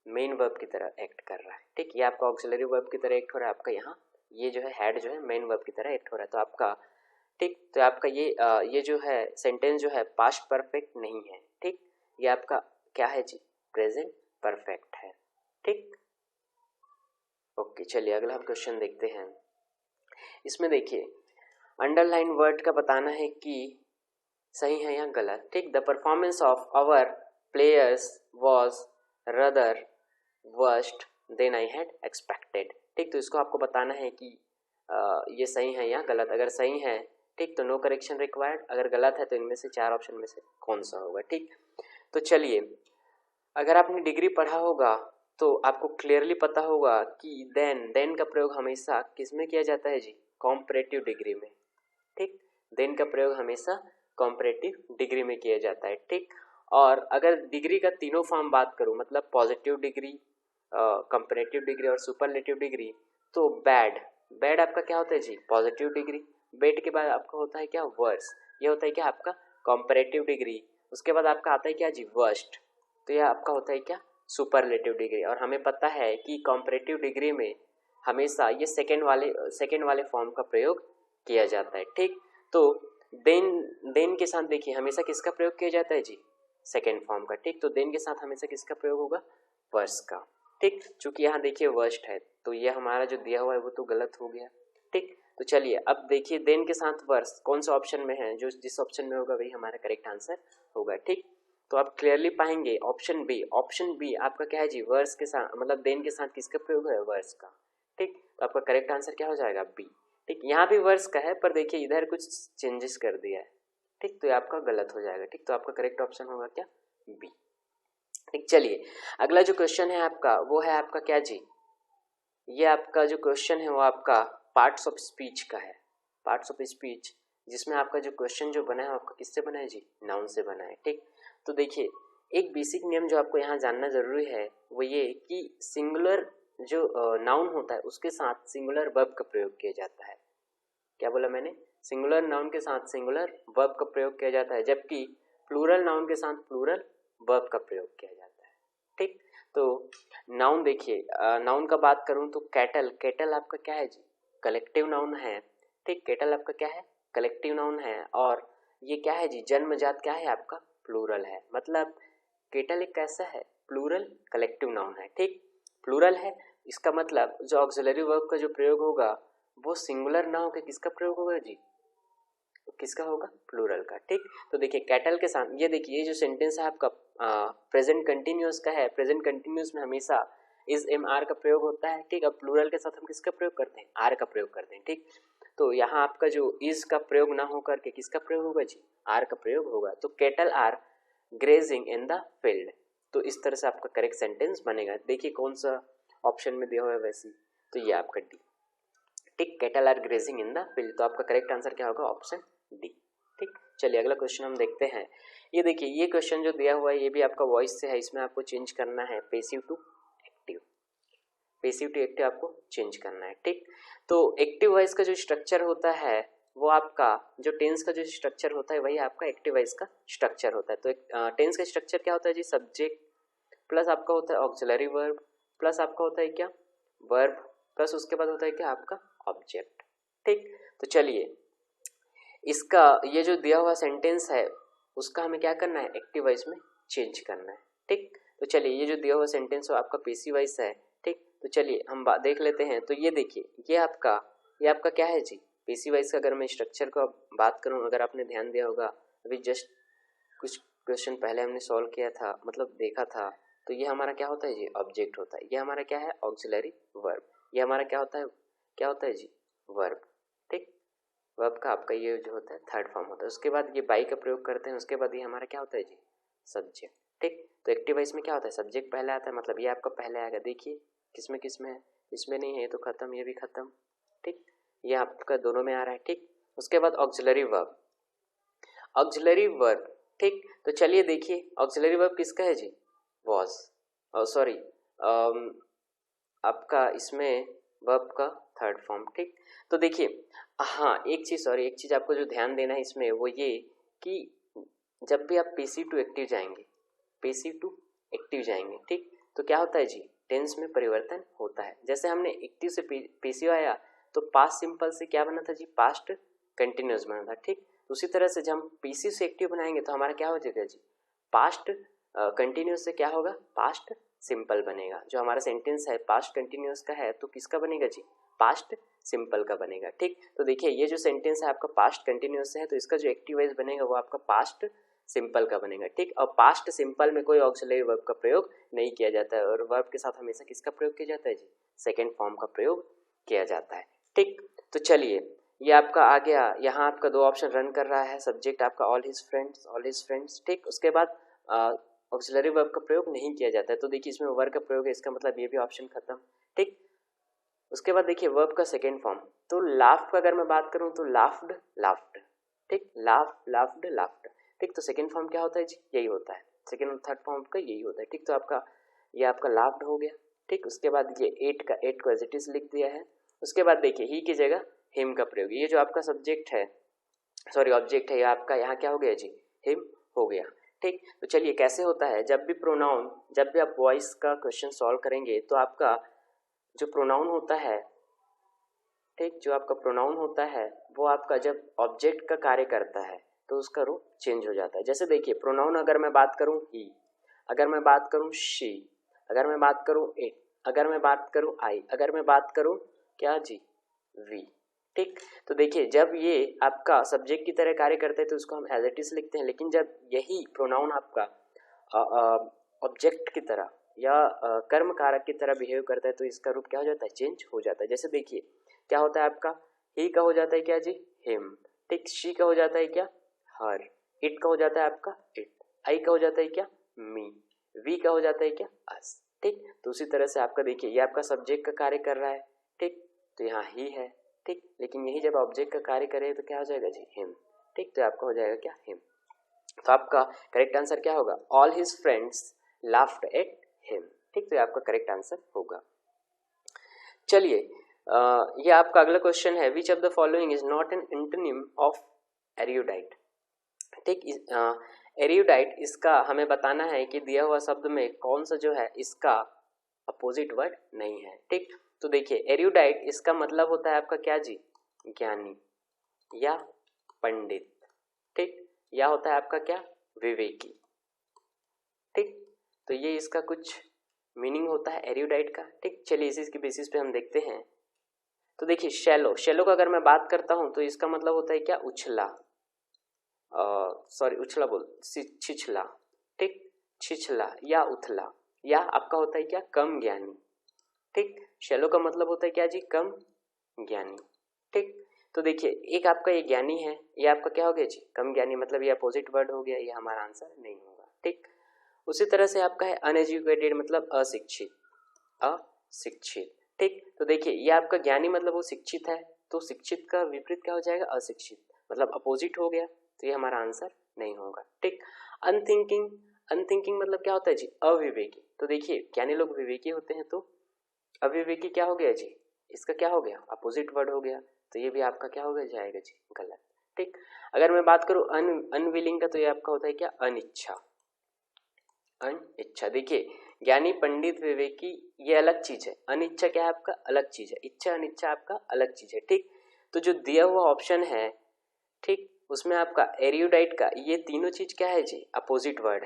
मेन वर्ब की तरह एक्ट कर रहा है। ठीक, ये आपका ऑक्सिलरी वर्ब की तरह एक्ट हो रहा है आपका यहाँ, ये जो है हैड जो है मेन वर्ब की तरह एक्ट हो रहा है। तो आपका ठीक, तो आपका ये जो है सेंटेंस जो है पास्ट परफेक्ट नहीं है। ठीक, ये आपका क्या है जी? प्रेजेंट परफेक्ट है। ठीक, ओके, चलिए अगला हम क्वेश्चन देखते हैं। इसमें देखिए अंडरलाइन वर्ड का बताना है कि सही है या गलत। ठीक, the performance of our players was rather worst than I had expected. ठीक, तो इसको आपको बताना है कि ये सही है या गलत। अगर सही है ठीक तो नो करेक्शन रिक्वायर्ड, अगर गलत है तो इनमें से चार ऑप्शन में से कौन सा होगा। ठीक, तो चलिए, अगर आपने डिग्री पढ़ा होगा तो आपको क्लियरली पता होगा कि देन का प्रयोग हमेशा किस में किया जाता है जी? कॉम्परेटिव डिग्री में। ठीक, देन का प्रयोग हमेशा कॉम्परेटिव डिग्री में किया जाता है। ठीक, और अगर डिग्री का तीनों फॉर्म बात करूं, मतलब पॉजिटिव डिग्री, कंपैरेटिव डिग्री और सुपरलेटिव डिग्री, तो बैड आपका क्या होता है जी? Positive degree. बैड के बाद आपका होता है क्या? वर्स। ये होता है क्या? आपका कंपैरेटिव डिग्री। उसके बाद आपका आता है क्या जी? वर्स्ट। तो यह आपका होता है क्या? Superlative degree. और हमें पता है कि कंपैरेटिव डिग्री में हमेशा ये सेकेंड वाले फॉर्म का प्रयोग किया जाता है। ठीक, तो देन के साथ देखिए हमेशा किसका प्रयोग किया जाता है जी? सेकेंड फॉर्म का। ठीक, तो देन के साथ हमेशा किसका प्रयोग होगा? वर्स का। ठीक, चूंकि यहाँ देखिए वर्स्ट है तो ये हमारा जो दिया हुआ है वो तो गलत हो गया। ठीक, तो चलिए अब देखिए देन के साथ वर्स कौन सा ऑप्शन में है? जो जिस ऑप्शन में होगा वही हमारा करेक्ट आंसर होगा। ठीक, तो आप क्लियरली पाएंगे ऑप्शन बी आपका क्या है जी? वर्स के साथ, मतलब देन के साथ किसका प्रयोग है? वर्स का। ठीक, तो आपका करेक्ट आंसर क्या हो जाएगा? बी। ठीक, यहाँ भी वर्स का है पर देखिए इधर कुछ चेंजेस कर दिया है। ठीक, तो ये आपका गलत हो जाएगा। ठीक, तो आपका करेक्ट ऑप्शन होगा क्या? बी। ठीक, चलिए अगला जो क्वेश्चन है आपका वो है आपका क्या जी? ये आपका जो क्वेश्चन है वो आपका पार्ट्स ऑफ स्पीच का है। पार्ट्स ऑफ स्पीच, जिसमें आपका जो क्वेश्चन जो बना है आपका किससे बना है जी? नाउन से बना है। ठीक, तो देखिए एक बेसिक नियम जो आपको यहाँ जानना जरूरी है वो ये कि सिंगुलर जो नाउन होता है उसके साथ सिंगुलर वर्ब का प्रयोग किया जाता है। क्या बोला मैंने? सिंगुलर नाउन के साथ सिंगुलर वर्ब का प्रयोग किया जाता है, जबकि प्लूरल नाउन के साथ प्लूरल वर्ब का प्रयोग किया जाता है। ठीक, तो नाउन देखिए, नाउन का बात करूं तो कैटल आपका क्या है जी? कलेक्टिव नाउन है। ठीक, कैटल आपका क्या है? कलेक्टिव नाउन है। और ये क्या है जी? जन्मजात क्या है आपका? प्लूरल है। मतलब कैटल एक कैसा है? प्लूरल कलेक्टिव नाउन है। ठीक, प्लूरल है, इसका मतलब जो ऑक्सिलरी वर्ब का जो प्रयोग होगा वो सिंगुलर ना होकर किसका प्रयोग होगा जी? किसका होगा? प्लूरल का। ठीक, तो देखिए कैटल के साथ ये देखिए ये जो सेंटेंस है आपका प्रेजेंट कंटिन्यूअस का है। प्रेजेंट कंटिन्यूअस में हमेशा इज एम आर का प्रयोग होता है। ठीक, अब प्लूरल के साथ हम किसका प्रयोग करते हैं? आर का प्रयोग करते हैं। ठीक, तो यहाँ आपका जो इज का प्रयोग ना होकर के किसका प्रयोग होगा जी? आर का प्रयोग होगा। तो cattle are grazing in the field. तो इस तरह से आपका करेक्ट सेंटेंस बनेगा। देखिए कौन सा ऑप्शन में दिया हुआ है वैसे, तो ये आपका डी। ठीक, cattle are grazing in the field, तो आपका करेक्ट आंसर क्या होगा? Option D. ठीक, चलिए अगला क्वेश्चन हम देखते हैं। ये देखिए ये क्वेश्चन जो दिया हुआ है ये भी आपका वॉइस से है। इसमें आपको चेंज करना है passive to active. Passive to active आपको चेंज करना है। ठीक, तो एक्टिव वॉइस का जो स्ट्रक्चर होता है वो आपका जो टेंस का जो स्ट्रक्चर होता है वही आपका एक्टिव वॉइस का स्ट्रक्चर होता है। तो टेंस का स्ट्रक्चर क्या होता है जी? सब्जेक्ट प्लस आपका होता है ऑक्सिलरी वर्ब प्लस आपका होता है क्या? वर्ब प्लस उसके बाद होता है क्या? आपका ऑब्जेक्ट। ठीक, तो चलिए इसका ये जो दिया हुआ सेंटेंस है उसका हमें क्या करना है? एक्टिव वॉइस में चेंज करना है। ठीक, तो चलिए ये जो दिया हुआ सेंटेंस है आपका पैसिव वॉइस है। ठीक, तो चलिए हम देख लेते हैं। तो ये देखिए ये आपका क्या है जी? पैसिव वॉइस का अगर मैं स्ट्रक्चर को बात करूं, अगर आपने ध्यान दिया होगा अभी जस्ट कुछ क्वेश्चन पहले हमने सॉल्व किया था, मतलब देखा था, तो ये हमारा क्या होता है जी? ऑब्जेक्ट होता है। ये हमारा क्या है? Auxiliary verb. ये हमारा क्या होता है जी? वर्ब। ठीक, वर्ब का आपका ये जो होता है थर्ड फॉर्म होता है। उसके बाद ये बाई का प्रयोग करते हैं, उसके बाद ये हमारा क्या होता है जी? सब्जेक्ट। ठीक, तो एक्टिव वॉइस में क्या होता है, सब्जेक्ट पहले आता है, मतलब ये आपका पहले आएगा। देखिए किसमें किसमें है, इसमें नहीं है, ये तो खत्म, ये भी खत्म, ठीक, ये आपका दोनों में आ रहा है, ठीक। उसके बाद ऑक्सिलरी वर्ब, ऑक्सिलरी वर्ब, ठीक। तो चलिए देखिए ऑक्सिलरी वर्ब किसका है जी, वॉज, सॉरी आपका इसमें वर्ब का थर्ड फॉर्म, ठीक। तो देखिए हाँ एक चीज़ आपको जो ध्यान देना है इसमें वो ये कि जब भी आप पेसिव टू एक्टिव जाएंगे, पेसिव टू एक्टिव जाएंगे, ठीक, तो क्या होता है जी, टेंस में परिवर्तन होता है। जैसे हमने एक्टिव से पेसिव आया तो पास्ट सिंपल से क्या बना था जी, पास्ट कंटिन्यूअस बना था, ठीक। उसी तरह से जब हम पेसिव से एक्टिव बनाएंगे तो हमारा क्या हो जाएगा जी, पास्ट कंटिन्यूअस से क्या होगा, पास्ट सिंपल बनेगा। जो हमारा सेंटेंस है पास्ट कंटिन्यूअस का है तो किसका बनेगा जी, पास्ट सिंपल का बनेगा, ठीक। तो देखिए ये जो सेंटेंस है आपका पास्ट कंटिन्यूअस है तो इसका जो एक्टिव वॉइस बनेगा वो आपका पास्ट सिंपल का बनेगा, ठीक। और पास्ट सिंपल में कोई ऑक्सिलरी वर्ब का प्रयोग नहीं किया जाता है और वर्ब के साथ हमेशा किसका प्रयोग किया जाता है जी, सेकेंड फॉर्म का प्रयोग किया जाता है, ठीक। तो चलिए ये आपका आ गया, यहाँ आपका दो ऑप्शन रन कर रहा है, सब्जेक्ट आपका ऑल हिज फ्रेंड्स, ठीक। उसके बाद ऑक्सिलरी वर्ब का प्रयोग नहीं किया जाता है, तो देखिए इसमें वर्ब का प्रयोग है, इसका मतलब ये भी ऑप्शन खत्म, ठीक। उसके बाद देखिए वर्ब का सेकेंड फॉर्म, तो लाफ्ड का अगर मैं बात करूं तो लाफ्ड, ठीक, लाफ्ड, ठीक। तो सेकेंड फॉर्म क्या होता है जी, यही होता है, सेकेंड और थर्ड फॉर्म का यही होता है, ठीक। तो आपका ये आपका लाफ्ड हो गया, ठीक। उसके बाद ये एट को एज इट इज लिख दिया है। उसके बाद देखिए ही की जगह हिम का प्रयोग, ये जो आपका सब्जेक्ट है सॉरी ऑब्जेक्ट है ये आपका यहाँ क्या हो गया जी, हिम हो गया, ठीक। तो चलिए कैसे होता है, जब भी आप वॉइस का क्वेश्चन सॉल्व करेंगे तो आपका जो प्रोनाउन होता है, ठीक, जो आपका प्रोनाउन होता है वो आपका जब ऑब्जेक्ट का कार्य करता है तो उसका रूप चेंज हो जाता है। जैसे देखिए प्रोनाउन अगर मैं बात करूं ही, अगर मैं बात करूं शी, अगर मैं बात करूं इट, अगर मैं बात करूं आई, अगर मैं बात करूं क्या जी, वी, ठीक। तो देखिए जब ये आपका सब्जेक्ट की तरह कार्य करते हैं तो उसको हम एज इट इज लिखते हैं, लेकिन जब यही प्रोनाउन आपका ऑब्जेक्ट की तरह या कर्म कारक की तरह बिहेव करता है तो इसका रूप क्या हो जाता है, चेंज हो जाता है। जैसे देखिए क्या होता है आपका, ही का हो जाता है क्या जी, हिम, ठीक। शी का हो जाता है क्या, हर, इट का हो जाता है आपका इट, आई का हो जाता है क्या, मी, वी का हो जाता है क्या, अस, ठीक। तो उसी तरह से आपका देखिए ये आपका सब्जेक्ट का कार्य कर रहा है, ठीक, तो यहाँ ही है, ठीक, लेकिन यही जब ऑब्जेक्ट का कार्य करे तो क्या हो जाएगा जी, हिम, ठीक। तो आपका हो जाएगा क्या, हिम। तो आपका करेक्ट आंसर क्या होगा, all his friends laughed at him, ठीक। तो आपका करेक्ट आंसर होगा। चलिए ये आपका अगला क्वेश्चन है, which of the following is not an antonym of erudite, ठीक। एरियोडाइट इसका हमें बताना है कि दिया हुआ शब्द में कौन सा जो है इसका अपोजिट वर्ड नहीं है, ठीक। तो देखिए एरियोडाइट इसका मतलब होता है आपका क्या जी, ज्ञानी या पंडित, ठीक, या होता है आपका क्या, विवेकी, ठीक। तो ये इसका कुछ मीनिंग होता है एरियोडाइट का, ठीक। चलिए इसी के बेसिस पे हम देखते हैं। तो देखिए शैलो का अगर मैं बात करता हूं तो इसका मतलब होता है क्या, उछला, उछला छिछला, ठीक, छिछला या उथला, या आपका होता है क्या, कम ज्ञानी, ठीक। शैलो का मतलब होता है क्या जी, कम ज्ञानी, ठीक। तो देखिए एक आपका ये ज्ञानी है, ये आपका क्या हो गया जी, कम ज्ञानी, मतलब ये अपोजिट वर्ड हो गया, ये हमारा आंसर नहीं होगा, ठीक। उसी तरह से आपका है अनएजुकेटेड, मतलब अशिक्षित, ठीक। तो देखिए ये आपका ज्ञानी मतलब वो शिक्षित है, तो शिक्षित का विपरीत क्या हो जाएगा, अशिक्षित, मतलब अपोजिट हो गया, तो ये हमारा आंसर नहीं होगा, ठीक। अनथिंकिंग मतलब क्या होता है जी, अविवेकी। तो देखिए ज्ञानी लोग विवेकी होते हैं, तो अविवेकी क्या हो गया जी, इसका क्या हो गया, अपोजिट वर्ड हो गया, तो ये भी आपका क्या हो गया जाएगा जी, गलत, ठीक। अगर मैं बात करूं अनविलिंग का तो ये आपका होता है क्या, अनिच्छा, देखिए ज्ञानी पंडित विवेकी ये अलग चीज है, अनिच्छा क्या है आपका, अलग चीज है, इच्छा अनिच्छा आपका अलग चीज है, ठीक। तो जो दिया हुआ ऑप्शन है, ठीक, उसमें आपका एरियोडाइट का ये तीनों चीज क्या है जी, अपोजिट वर्ड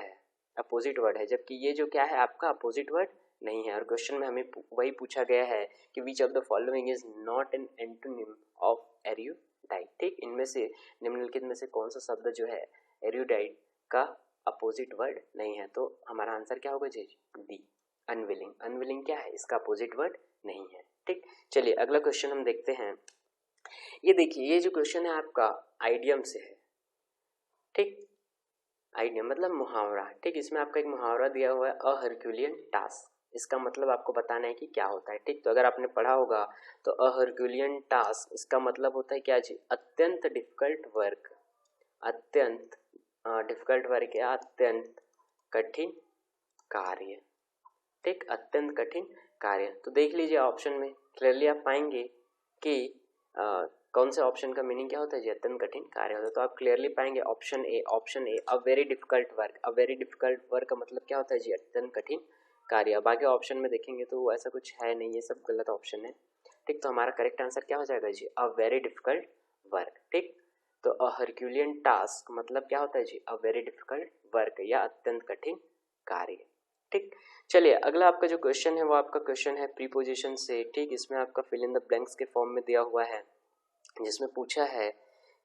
है, जबकि ये जो क्या है आपका अपोजिट वर्ड नहीं है। और क्वेश्चन में हमें वही पूछा गया है कि which of the following is not an antonym of erudite, ठीक। इनमें से निम्नलिखित में से कौन सा शब्द जो है एरियोडाइट का अपोजिट वर्ड नहीं है, तो हमारा आंसर क्या होगा जी, डी, अनविलिंग क्या है, इसका अपोजिट वर्ड नहीं है, ठीक। चलिए अगला क्वेश्चन हम देखते हैं। ये देखिए ये जो क्वेश्चन है आपका आइडियम से है, ठीक। आइडिया मतलब मुहावरा, ठीक। इसमें आपका एक मुहावरा दिया हुआ है अ हरक्यूलियन टास्क, इसका मतलब आपको बताना है कि क्या होता है, ठीक। तो अगर आपने पढ़ा होगा तो अ हरक्यूलियन टास्क इसका मतलब होता है क्या जी, अत्यंत डिफिकल्ट वर्क, अत्यंत डिफिकल्ट वर्क या अत्यंत कठिन कार्य, ठीक, अत्यंत कठिन कार्य। तो देख लीजिए ऑप्शन में क्लियरली आप पाएंगे कि कौन से ऑप्शन का मीनिंग क्या होता है जी, अत्यंत कठिन कार्य होता है। तो आप क्लियरली पाएंगे option A, option A a very difficult work, a very difficult work का मतलब क्या होता है जी, अत्यंत कठिन कार्य। बाकी ऑप्शन में देखेंगे तो ऐसा कुछ है नहीं, ये सब गलत ऑप्शन है, ठीक। तो हमारा करेक्ट आंसर क्या हो जाएगा जी, अ वेरी डिफिकल्ट वर्क, ठीक। तो अ हरक्यूलियन टास्क मतलब क्या होता है जी, अ वेरी डिफिकल्ट वर्क या अत्यंत कठिन कार्य, ठीक। चलिए अगला आपका जो क्वेश्चन है वो आपका क्वेश्चन है प्रीपोजिशन से, ठीक। इसमें आपका फिल इन द ब्लैंक्स के फॉर्म में दिया हुआ है, जिसमें पूछा है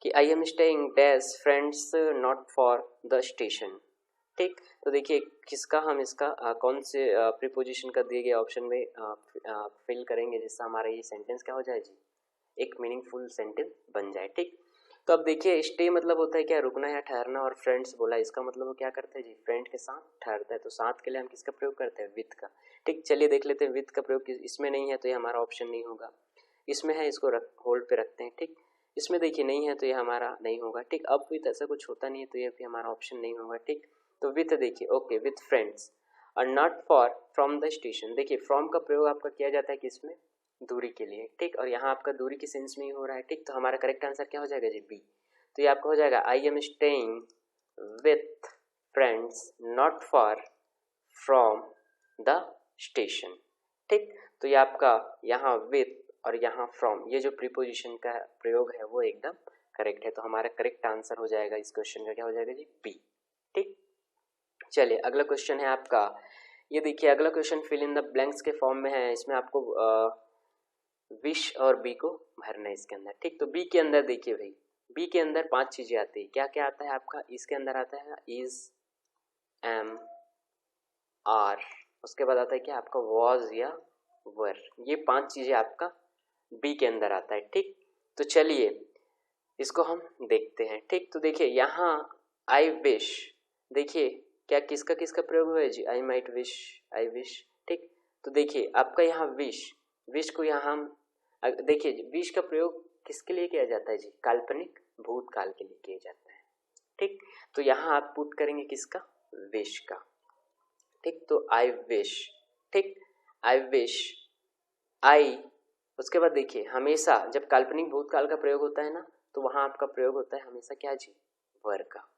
कि I am staying dash friends not for the station, ठीक। तो देखिए किसका हम इसका कौन से प्रीपोजिशन का दिए गए ऑप्शन में फिल करेंगे जिससे हमारा ये सेंटेंस क्या हो जाए जी, एक मीनिंगफुल सेंटेंस बन जाए, ठीक। तो अब देखिए स्टे मतलब होता है क्या, रुकना या ठहरना, और फ्रेंड्स बोला इसका मतलब वो क्या करते हैं जी, फ्रेंड के साथ ठहरता है। तो साथ के लिए हम किसका प्रयोग करते हैं, विथ का, ठीक। चलिए देख लेते हैं विथ का प्रयोग इसमें नहीं है तो ये हमारा ऑप्शन नहीं होगा, इसमें है इसको होल्ड पे रखते हैं, ठीक। इसमें देखिए नहीं है तो ये हमारा नहीं होगा, ठीक। अब विथ ऐसा कुछ होता नहीं है तो ये भी हमारा ऑप्शन नहीं होगा, ठीक। तो विथ देखिए ओके, विथ फ्रेंड्स, और not for from the station, देखिए फ्रॉम का प्रयोग आपका किया जाता है किसमें, दूरी के लिए, ठीक। और यहाँ आपका दूरी की सेंस में ही हो रहा है, ठीक। तो हमारा करेक्ट आंसर क्या हो जाएगा जी, बी। तो ये आपका हो जाएगा I am staying with friends not for from the station, ठीक। तो ये आपका यहाँ विथ और यहाँ फ्रॉम, ये जो प्रीपोजिशन का प्रयोग है वो एकदम करेक्ट है। तो हमारा करेक्ट आंसर हो जाएगा इस क्वेश्चन का क्या हो जाएगा जी, बी, ठीक। चलिए अगला क्वेश्चन है आपका, ये देखिए अगला question fill in the blanks के फॉर्म में है, इसमें आपको विश और बी को भरना है इसके अंदर, ठीक। तो बी के अंदर देखिए भाई, बी के अंदर 5 चीजें आती है, क्या क्या आता है आपका, इसके अंदर आता है इज, एम, आर, उसके बाद आता है क्या आपका वॉज या वर, ये 5 चीजें आपका बी के अंदर आता है, ठीक। तो चलिए इसको हम देखते हैं, ठीक। तो देखिए यहाँ आई विश, देखिए क्या किसका किसका प्रयोग हुआ है जी, I might wish, I wish, ठीक। तो देखिए आपका यहाँ विश, विश को यहाँ हम देखिए विश का प्रयोग किसके लिए किया जाता है जी, काल्पनिक भूतकाल के लिए किया जाता है, ठीक। तो यहाँ आप पुट करेंगे किसका, विश का, ठीक। तो आई विश, ठीक, आई विश, आई, उसके बाद देखिए हमेशा जब काल्पनिक भूतकाल का प्रयोग होता है ना तो वहां आपका प्रयोग होता है हमेशा क्या जी, वर का,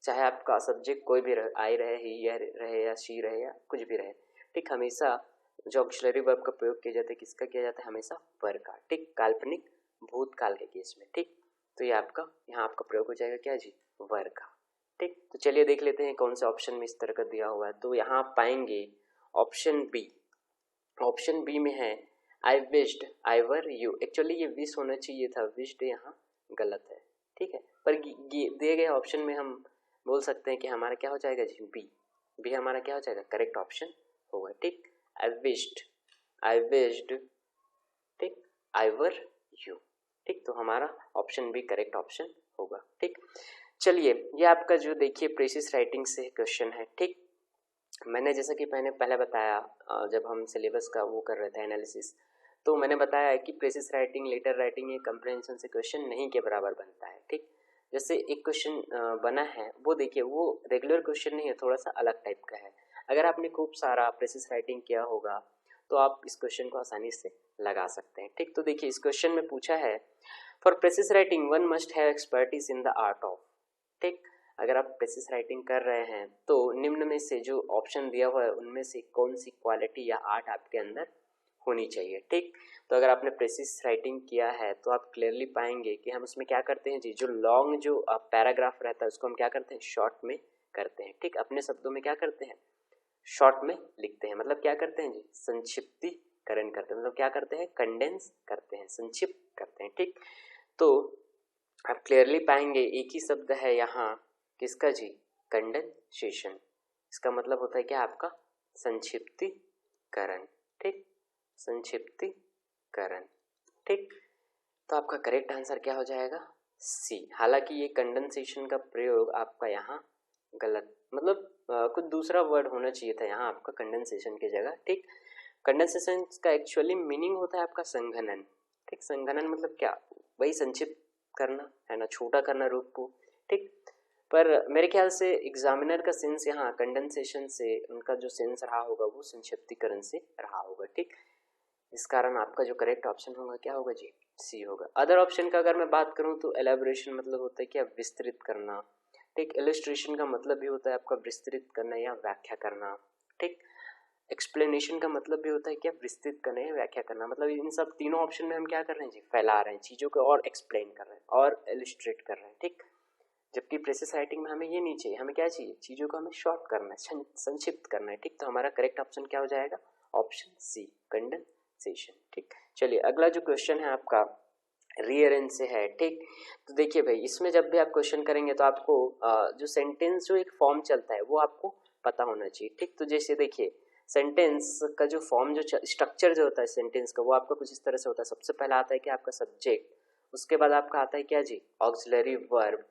चाहे आपका सब्जेक्ट कोई भी रहे, आई रहे, ही रहे या शी रहे या कुछ भी रहे, ठीक। हमेशा जो ऑक्सिलरी वर्ब का प्रयोग किया जाता है किसका किया जाता है, हमेशा वर का, ठीक, काल्पनिक भूतकाल के केस में, ठीक। तो ये आपका यहाँ आपका प्रयोग हो जाएगा क्या जी, वर का, ठीक। तो चलिए देख लेते हैं कौन से ऑप्शन में इस तरह का दिया हुआ है। तो यहाँ आप पाएंगे ऑप्शन बी, ऑप्शन बी में है आई wished I were you, actually ये विश होना चाहिए था, विश्ड यहाँ गलत है, ठीक है। पर दिए गए ऑप्शन में हम बोल सकते हैं कि हमारा क्या हो जाएगा जी, बी, बी हमारा क्या हो जाएगा, करेक्ट ऑप्शन होगा, ठीक। आई विश्ड, ठीक, आई वर यू, ठीक। तो हमारा ऑप्शन बी करेक्ट ऑप्शन होगा, ठीक। चलिए ये आपका जो देखिए प्रेसिस राइटिंग से क्वेश्चन है, ठीक। मैंने जैसा कि मैंने पहले बताया जब हम सिलेबस का वो कर रहे थे एनालिसिस, तो मैंने बताया कि प्रेसिस राइटिंग, लेटर राइटिंग, ये कंप्रहेंशन से क्वेश्चन नहीं के बराबर बनता है, ठीक। जैसे एक क्वेश्चन बना है वो देखिए वो रेगुलर क्वेश्चन नहीं है, थोड़ा सा अलग टाइप का है। अगर आपने खूब सारा प्रेसिस राइटिंग किया होगा तो आप इस क्वेश्चन को आसानी से लगा सकते हैं, ठीक। तो देखिए इस क्वेश्चन में पूछा है for precious writing one must have expertise in the art of, ठीक। अगर आप प्रेसिस राइटिंग कर रहे हैं तो निम्न में से जो ऑप्शन दिया हुआ है उनमें से कौन सी क्वालिटी या आर्ट आपके अंदर होनी चाहिए, ठीक। तो अगर आपने प्रेसिस राइटिंग किया है तो आप क्लियरली पाएंगे कि हम उसमें क्या करते हैं जी, जो लॉन्ग जो पैराग्राफ रहता है उसको हम क्या करते हैं, शॉर्ट में करते हैं, ठीक। अपने शब्दों में क्या करते हैं, शॉर्ट में लिखते हैं, मतलब क्या करते हैं जी, संक्षिप्तीकरण करते हैं, मतलब क्या करते हैं, कंडेंस करते हैं, संक्षिप्त करते हैं, ठीक। तो आप क्लियरली पाएंगे एक ही शब्द है यहाँ किसका जी, कंडेंसेशन, इसका मतलब होता है क्या आपका संक्षिप्तीकरण, ठीक, संक्षिप्तीकरण, ठीक। तो आपका करेक्ट आंसर क्या हो जाएगा, सी। हालांकि ये कंडेंसेशन का प्रयोग आपका यहाँ गलत, मतलब कुछ दूसरा वर्ड होना चाहिए था यहाँ आपका कंडेंसेशन की जगह। ठीक, कंडेंसेशन का एक्चुअली मीनिंग होता है आपका संघनन। ठीक, संघनन मतलब क्या, वही संक्षिप्त करना है ना, छोटा करना रूप को। ठीक, पर मेरे ख्याल से एग्जामिनर का सेंस यहाँ कंडेंसेशन से उनका जो सेंस रहा होगा वो संक्षिप्तीकरण से रहा होगा। ठीक, इस कारण आपका जो करेक्ट ऑप्शन होगा क्या होगा जी, सी होगा। अदर ऑप्शन का अगर मैं बात करूं तो एलेबोरेशन मतलब होता है क्या, विस्तृत करना। ठीक, इलस्ट्रेशन का मतलब भी होता है आपका विस्तृत करना या व्याख्या करना। ठीक, एक्सप्लेनेशन का मतलब भी होता है क्या, विस्तृत करना या व्याख्या करना। मतलब इन सब तीनों ऑप्शन में हम क्या कर रहे हैं जी, फैला रहे हैं चीजों को और एक्सप्लेन कर रहे हैं और इलस्ट्रेट कर रहे हैं। ठीक, जबकि प्रेसिस राइटिंग में हमें ये नहीं चाहिए, हमें क्या चाहिए, चीजों को हमें शॉर्ट करना है, संक्षिप्त करना है। ठीक, तो हमारा करेक्ट ऑप्शन क्या हो जाएगा, ऑप्शन सी, कंडेंसेशन। ठीक, चलिए अगला जो क्वेश्चन है आपका रीअरेंज से है। ठीक, तो देखिए भाई, इसमें जब भी आप क्वेश्चन करेंगे तो आपको जो सेंटेंस जो एक फॉर्म चलता है वो आपको पता होना चाहिए। ठीक, तो जैसे देखिए सेंटेंस का जो फॉर्म, जो स्ट्रक्चर जो होता है सेंटेंस का, वो आपका कुछ इस तरह से होता है। सबसे पहला आता है कि आपका सब्जेक्ट, उसके बाद आपका आता है क्या जी, ऑक्सिलरी वर्ब,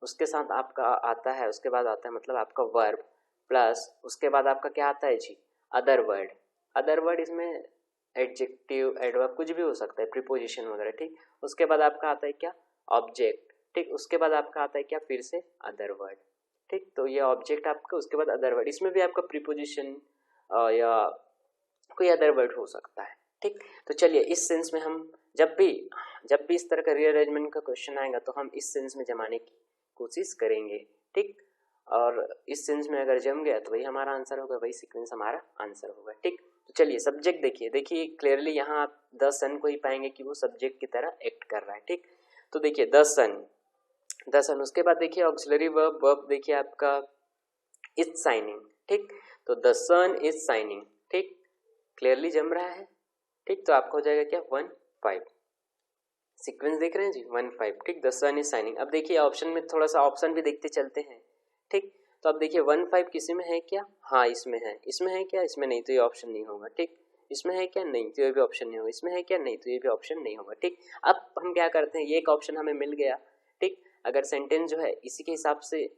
उसके साथ आपका आता है, उसके बाद आता है मतलब आपका वर्ब, प्लस उसके बाद आपका क्या आता है जी, अदर वर्ड। अदर वर्ड इसमें एडजेक्टिव, एडवर्ब कुछ भी हो सकता है, प्रीपोजिशन वगैरह। ठीक, उसके बाद आपका आता है क्या, ऑब्जेक्ट। ठीक, उसके बाद आपका आता है क्या, फिर से अदर वर्ड। ठीक, तो ये ऑब्जेक्ट आपका, उसके बाद अदर वर्ड, इसमें भी आपका प्रीपोजिशन या कोई अदर वर्ड हो सकता है। ठीक, तो चलिए इस सेंस में हम जब भी इस तरह का रीअरेंजमेंट का क्वेश्चन आएगा तो हम इस सेंस में जमाने की कोशिश करेंगे। ठीक, और इस सेंस में अगर जम गया तो वही हमारा आंसर होगा, वही सीक्वेंस हमारा आंसर होगा। ठीक, तो चलिए सब्जेक्ट देखिए क्लियरली यहाँ आप द सन को ही पाएंगे कि वो सब्जेक्ट की तरह एक्ट कर रहा है। ठीक, तो देखिए द सन, उसके बाद देखिए ऑक्सिलरी वर्ब देखिए आपका इज साइनिंग। ठीक, तो द सन इज साइनिंग। ठीक, क्लियरली जम रहा है। ठीक, तो आपका हो जाएगा क्या, 1-5, सीक्वेंस देख रहे हैं जी, 1-5। ठीक, द सन इज साइनिंग। अब देखिए ऑप्शन में थोड़ा सा ऑप्शन भी देखते चलते हैं। ठीक, तो अब देखिए 1-5 किसी में है क्या, हाँ इसमें है क्या, इसमें नहीं, तो ये ऑप्शन नहीं होगा। ठीक, इसमें है क्या, नहीं, तो ये भी ऑप्शन नहीं होगा। इसमें है क्या, नहीं, तो ये भी ऑप्शन नहीं होगा। ठीक, अब हम क्या करते हैं, ये एक ऑप्शन हमें मिल गया। ठीक, अगर सेंटेंस जो है इसी के हिसाब से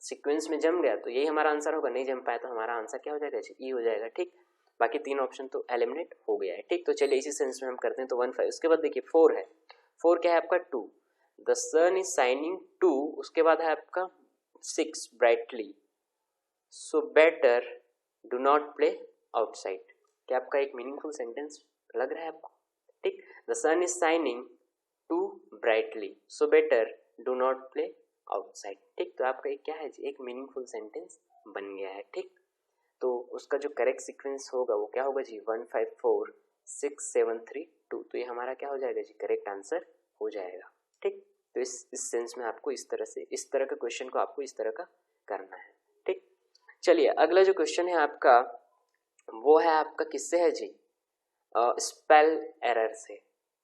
सीक्वेंस में जम गया तो यही हमारा आंसर होगा, नहीं जम पाया तो हमारा आंसर क्या हो जाएगा, ई हो जाएगा। ठीक, बाकी तीन ऑप्शन तो एलिमिनेट हो गया है। ठीक, तो चलिए इसी सेंस में हम करते हैं। तो 1-5, उसके बाद देखिए 4 है, 4 क्या है आपका, 2, द सन इज साइनिंग 2, उसके बाद है आपका 6 brightly, so better do not play outside. क्या आपका एक मीनिंगफुल सेंटेंस लग रहा है आपको। ठीक, the sun is shining 2 brightly, so better do not play outside. ठीक, तो आपका एक क्या है, एक मीनिंगफुल सेंटेंस बन गया है। ठीक, तो उसका जो करेक्ट सीक्वेंस होगा वो क्या होगा जी, 1-5-4-6-7-3-2, तो ये हमारा क्या हो जाएगा जी, करेक्ट आंसर हो जाएगा। ठीक, तो इस सेंस में आपको इस तरह का क्वेश्चन को आपको इस तरह का करना है। ठीक, चलिए अगला जो क्वेश्चन है आपका वो है आपका किससे है जी, स्पेल एरर से।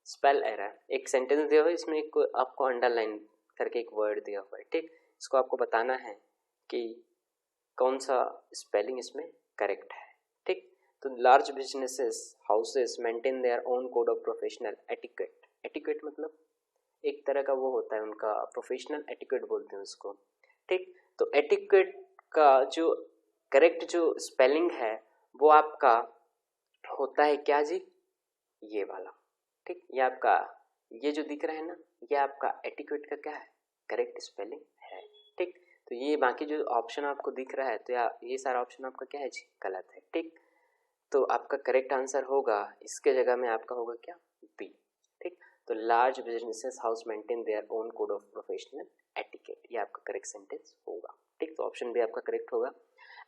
स्पेल एरर, एक सेंटेंस दिया हुआ है, इसमें एक आपको अंडरलाइन करके एक वर्ड दिया हुआ है। ठीक, इसको आपको बताना है कि कौन सा स्पेलिंग इसमें करेक्ट है। ठीक, तो large businesses houses maintain their own code of professional etiquette. Etiquette मतलब एक तरह का वो होता है उनका प्रोफेशनल एटिक्वेट बोलते हैं उसको। ठीक, तो एटिक्वेट का जो करेक्ट जो स्पेलिंग है वो आपका होता है क्या जी, ये वाला। ठीक, ये आपका ये जो दिख रहा है ना, ये आपका एटिक्वेट का क्या है, करेक्ट स्पेलिंग है। ठीक, तो ये बाकी जो ऑप्शन आपको दिख रहा है तो ये सारा ऑप्शन आपका क्या है जी, गलत है। ठीक, तो आपका करेक्ट आंसर होगा, इसके जगह में आपका होगा क्या, बी। ठीक, तो large businesses house maintain their own code of professional etiquette, ये आपका करेक्ट सेंटेंस होगा। ठीक, तो ऑप्शन बी आपका करेक्ट होगा।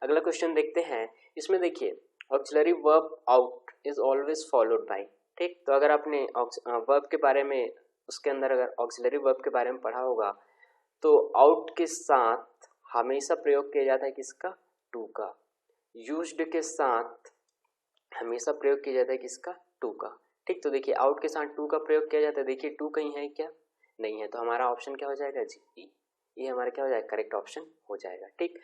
अगला क्वेश्चन देखते हैं, इसमें देखिए auxiliary verb out is always followed by. ठीक, तो अगर आपने वर्ब के बारे में, उसके अंदर अगर ऑक्सिलरी वर्ब के बारे में पढ़ा होगा तो आउट के साथ हमेशा प्रयोग किया जाता है किसका, टू का। यूज्ड के साथ हमेशा प्रयोग किया जाता है किसका, टू का। ठीक, तो देखिए आउट के साथ टू का प्रयोग किया जाता है, देखिए टू कहीं है क्या, नहीं है, तो हमारा ऑप्शन क्या हो जाएगा जी, ई। ये हमारा क्या हो जाएगा, करेक्ट ऑप्शन हो जाएगा। ठीक,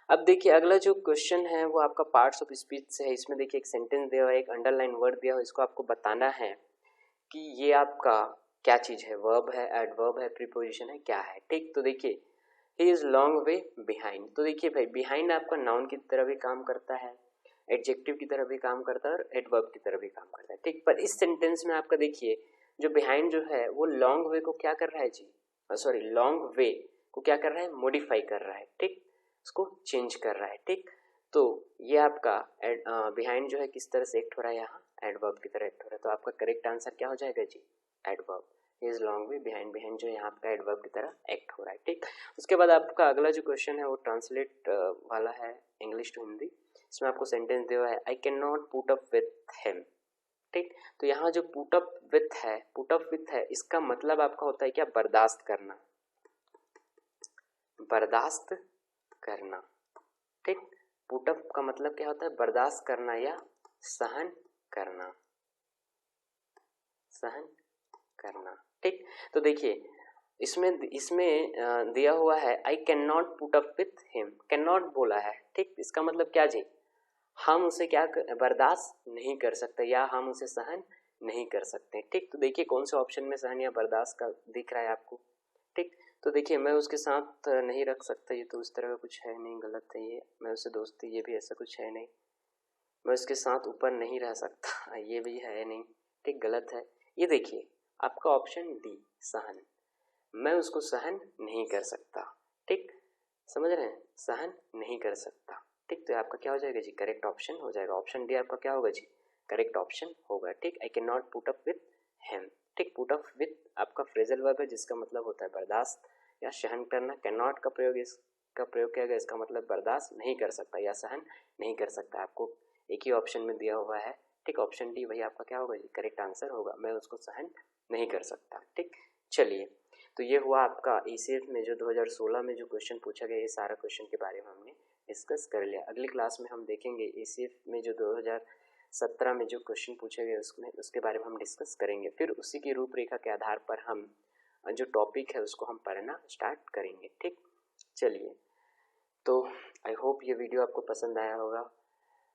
अब देखिए अगला जो क्वेश्चन है वो आपका पार्ट्स ऑफ स्पीच से है। इसमें देखिए एक सेंटेंस दिया हुआ है, एक अंडरलाइन वर्ड दिया हुआ है, इसको आपको बताना है कि ये आपका क्या चीज़ है, वर्ब है, एडवर्ब है, प्रीपोजिशन है, क्या है। ठीक, तो देखिए he is long way behind. तो देखिए भाई, बिहाइंड आपका नाउन की तरह भी काम करता है, एडजेक्टिव की तरह भी काम करता है और एडवर्ब की तरह भी काम करता है, ठीक। पर इस सेंटेंस में आपका देखिए जो बिहाइंड जो है वो लॉन्ग वे को क्या कर रहा है जी, सॉरी लॉन्ग वे को क्या कर रहा है, मॉडिफाई कर रहा है, ठीक, उसको चेंज कर रहा है, ठीक। तो ये आपका बिहाइंड जो है किस तरह से एक्ट हो रहा है, यहाँ एडवर्ब की तरह एक्ट हो रहा है। तो आपका करेक्ट आंसर क्या हो जाएगा जी, adverb. Is long way behind, behind जो यहाँ आपका एडवर्ब की तरह एक्ट हो रहा है, ठीक। उसके बाद आपका अगला जो क्वेश्चन है वो ट्रांसलेट वाला है इंग्लिश टू हिंदी। इसमें आपको सेंटेंस दिया हुआ है, I can not put up with him, ठीक। तो यहाँ जो पुट अप विथ है, पुट अप विथ है, इसका मतलब आपका होता है क्या, बर्दाश्त करना, बर्दाश्त करना, ठीक। पुट अप का मतलब क्या होता है, बर्दाश्त करना या सहन करना, सहन करना, ठीक। तो देखिए इसमें दिया हुआ है I can not put up with him, can not बोला है, ठीक। इसका मतलब क्या जी, हम उसे क्या बर्दाश्त नहीं कर सकते या हम उसे सहन नहीं कर सकते, ठीक। तो देखिए कौन से ऑप्शन में सहन या बर्दाश्त का दिख रहा है आपको, ठीक। तो देखिए मैं उसके साथ नहीं रख सकता, ये तो उस तरह का कुछ है नहीं, गलत है ये। मैं उससे दोस्ती, ये भी ऐसा कुछ है नहीं। मैं उसके साथ ऊपर नहीं रह सकता, ये भी है नहीं, ठीक, गलत है। ये देखिए आपका ऑप्शन डी सहन, मैं उसको सहन नहीं कर सकता, ठीक, समझ रहे हैं, सहन नहीं कर सकता, ठीक। तो आपका क्या हो जाएगा जी, करेक्ट ऑप्शन हो जाएगा, ऑप्शन डी आपका क्या होगा जी, करेक्ट ऑप्शन होगा, ठीक। I can not put up with him, ठीक। पुट अप विथ आपका फ्रेजल वर्ब है जिसका मतलब होता है बर्दाश्त या सहन करना। कैन नॉट का प्रयोग, इसका प्रयोग किया गया, इसका मतलब बर्दाश्त नहीं कर सकता या सहन नहीं कर सकता। आपको एक ही ऑप्शन में दिया हुआ है, ठीक, ऑप्शन डी वही आपका क्या होगा जी, करेक्ट आंसर होगा, मैं उसको सहन नहीं कर सकता, ठीक। चलिए, तो ये हुआ आपका ईसीएफ में जो 2016 में जो क्वेश्चन पूछा गया, ये सारा क्वेश्चन के बारे में हमने डिस्कस कर लिया। अगली क्लास में हम देखेंगे ईसीएफ में जो 2017 में जो क्वेश्चन पूछे गए उसके बारे में हम डिस्कस करेंगे। फिर उसी की रूपरेखा के आधार पर हम जो टॉपिक है उसको हम पढ़ना स्टार्ट करेंगे, ठीक। चलिए, तो आई होप ये वीडियो आपको पसंद आया होगा।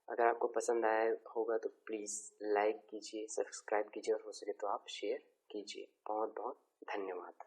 अगर आपको पसंद आया होगा तो प्लीज़ लाइक कीजिए, सब्सक्राइब कीजिए और हो सके तो आप शेयर कीजिए। बहुत बहुत धन्यवाद।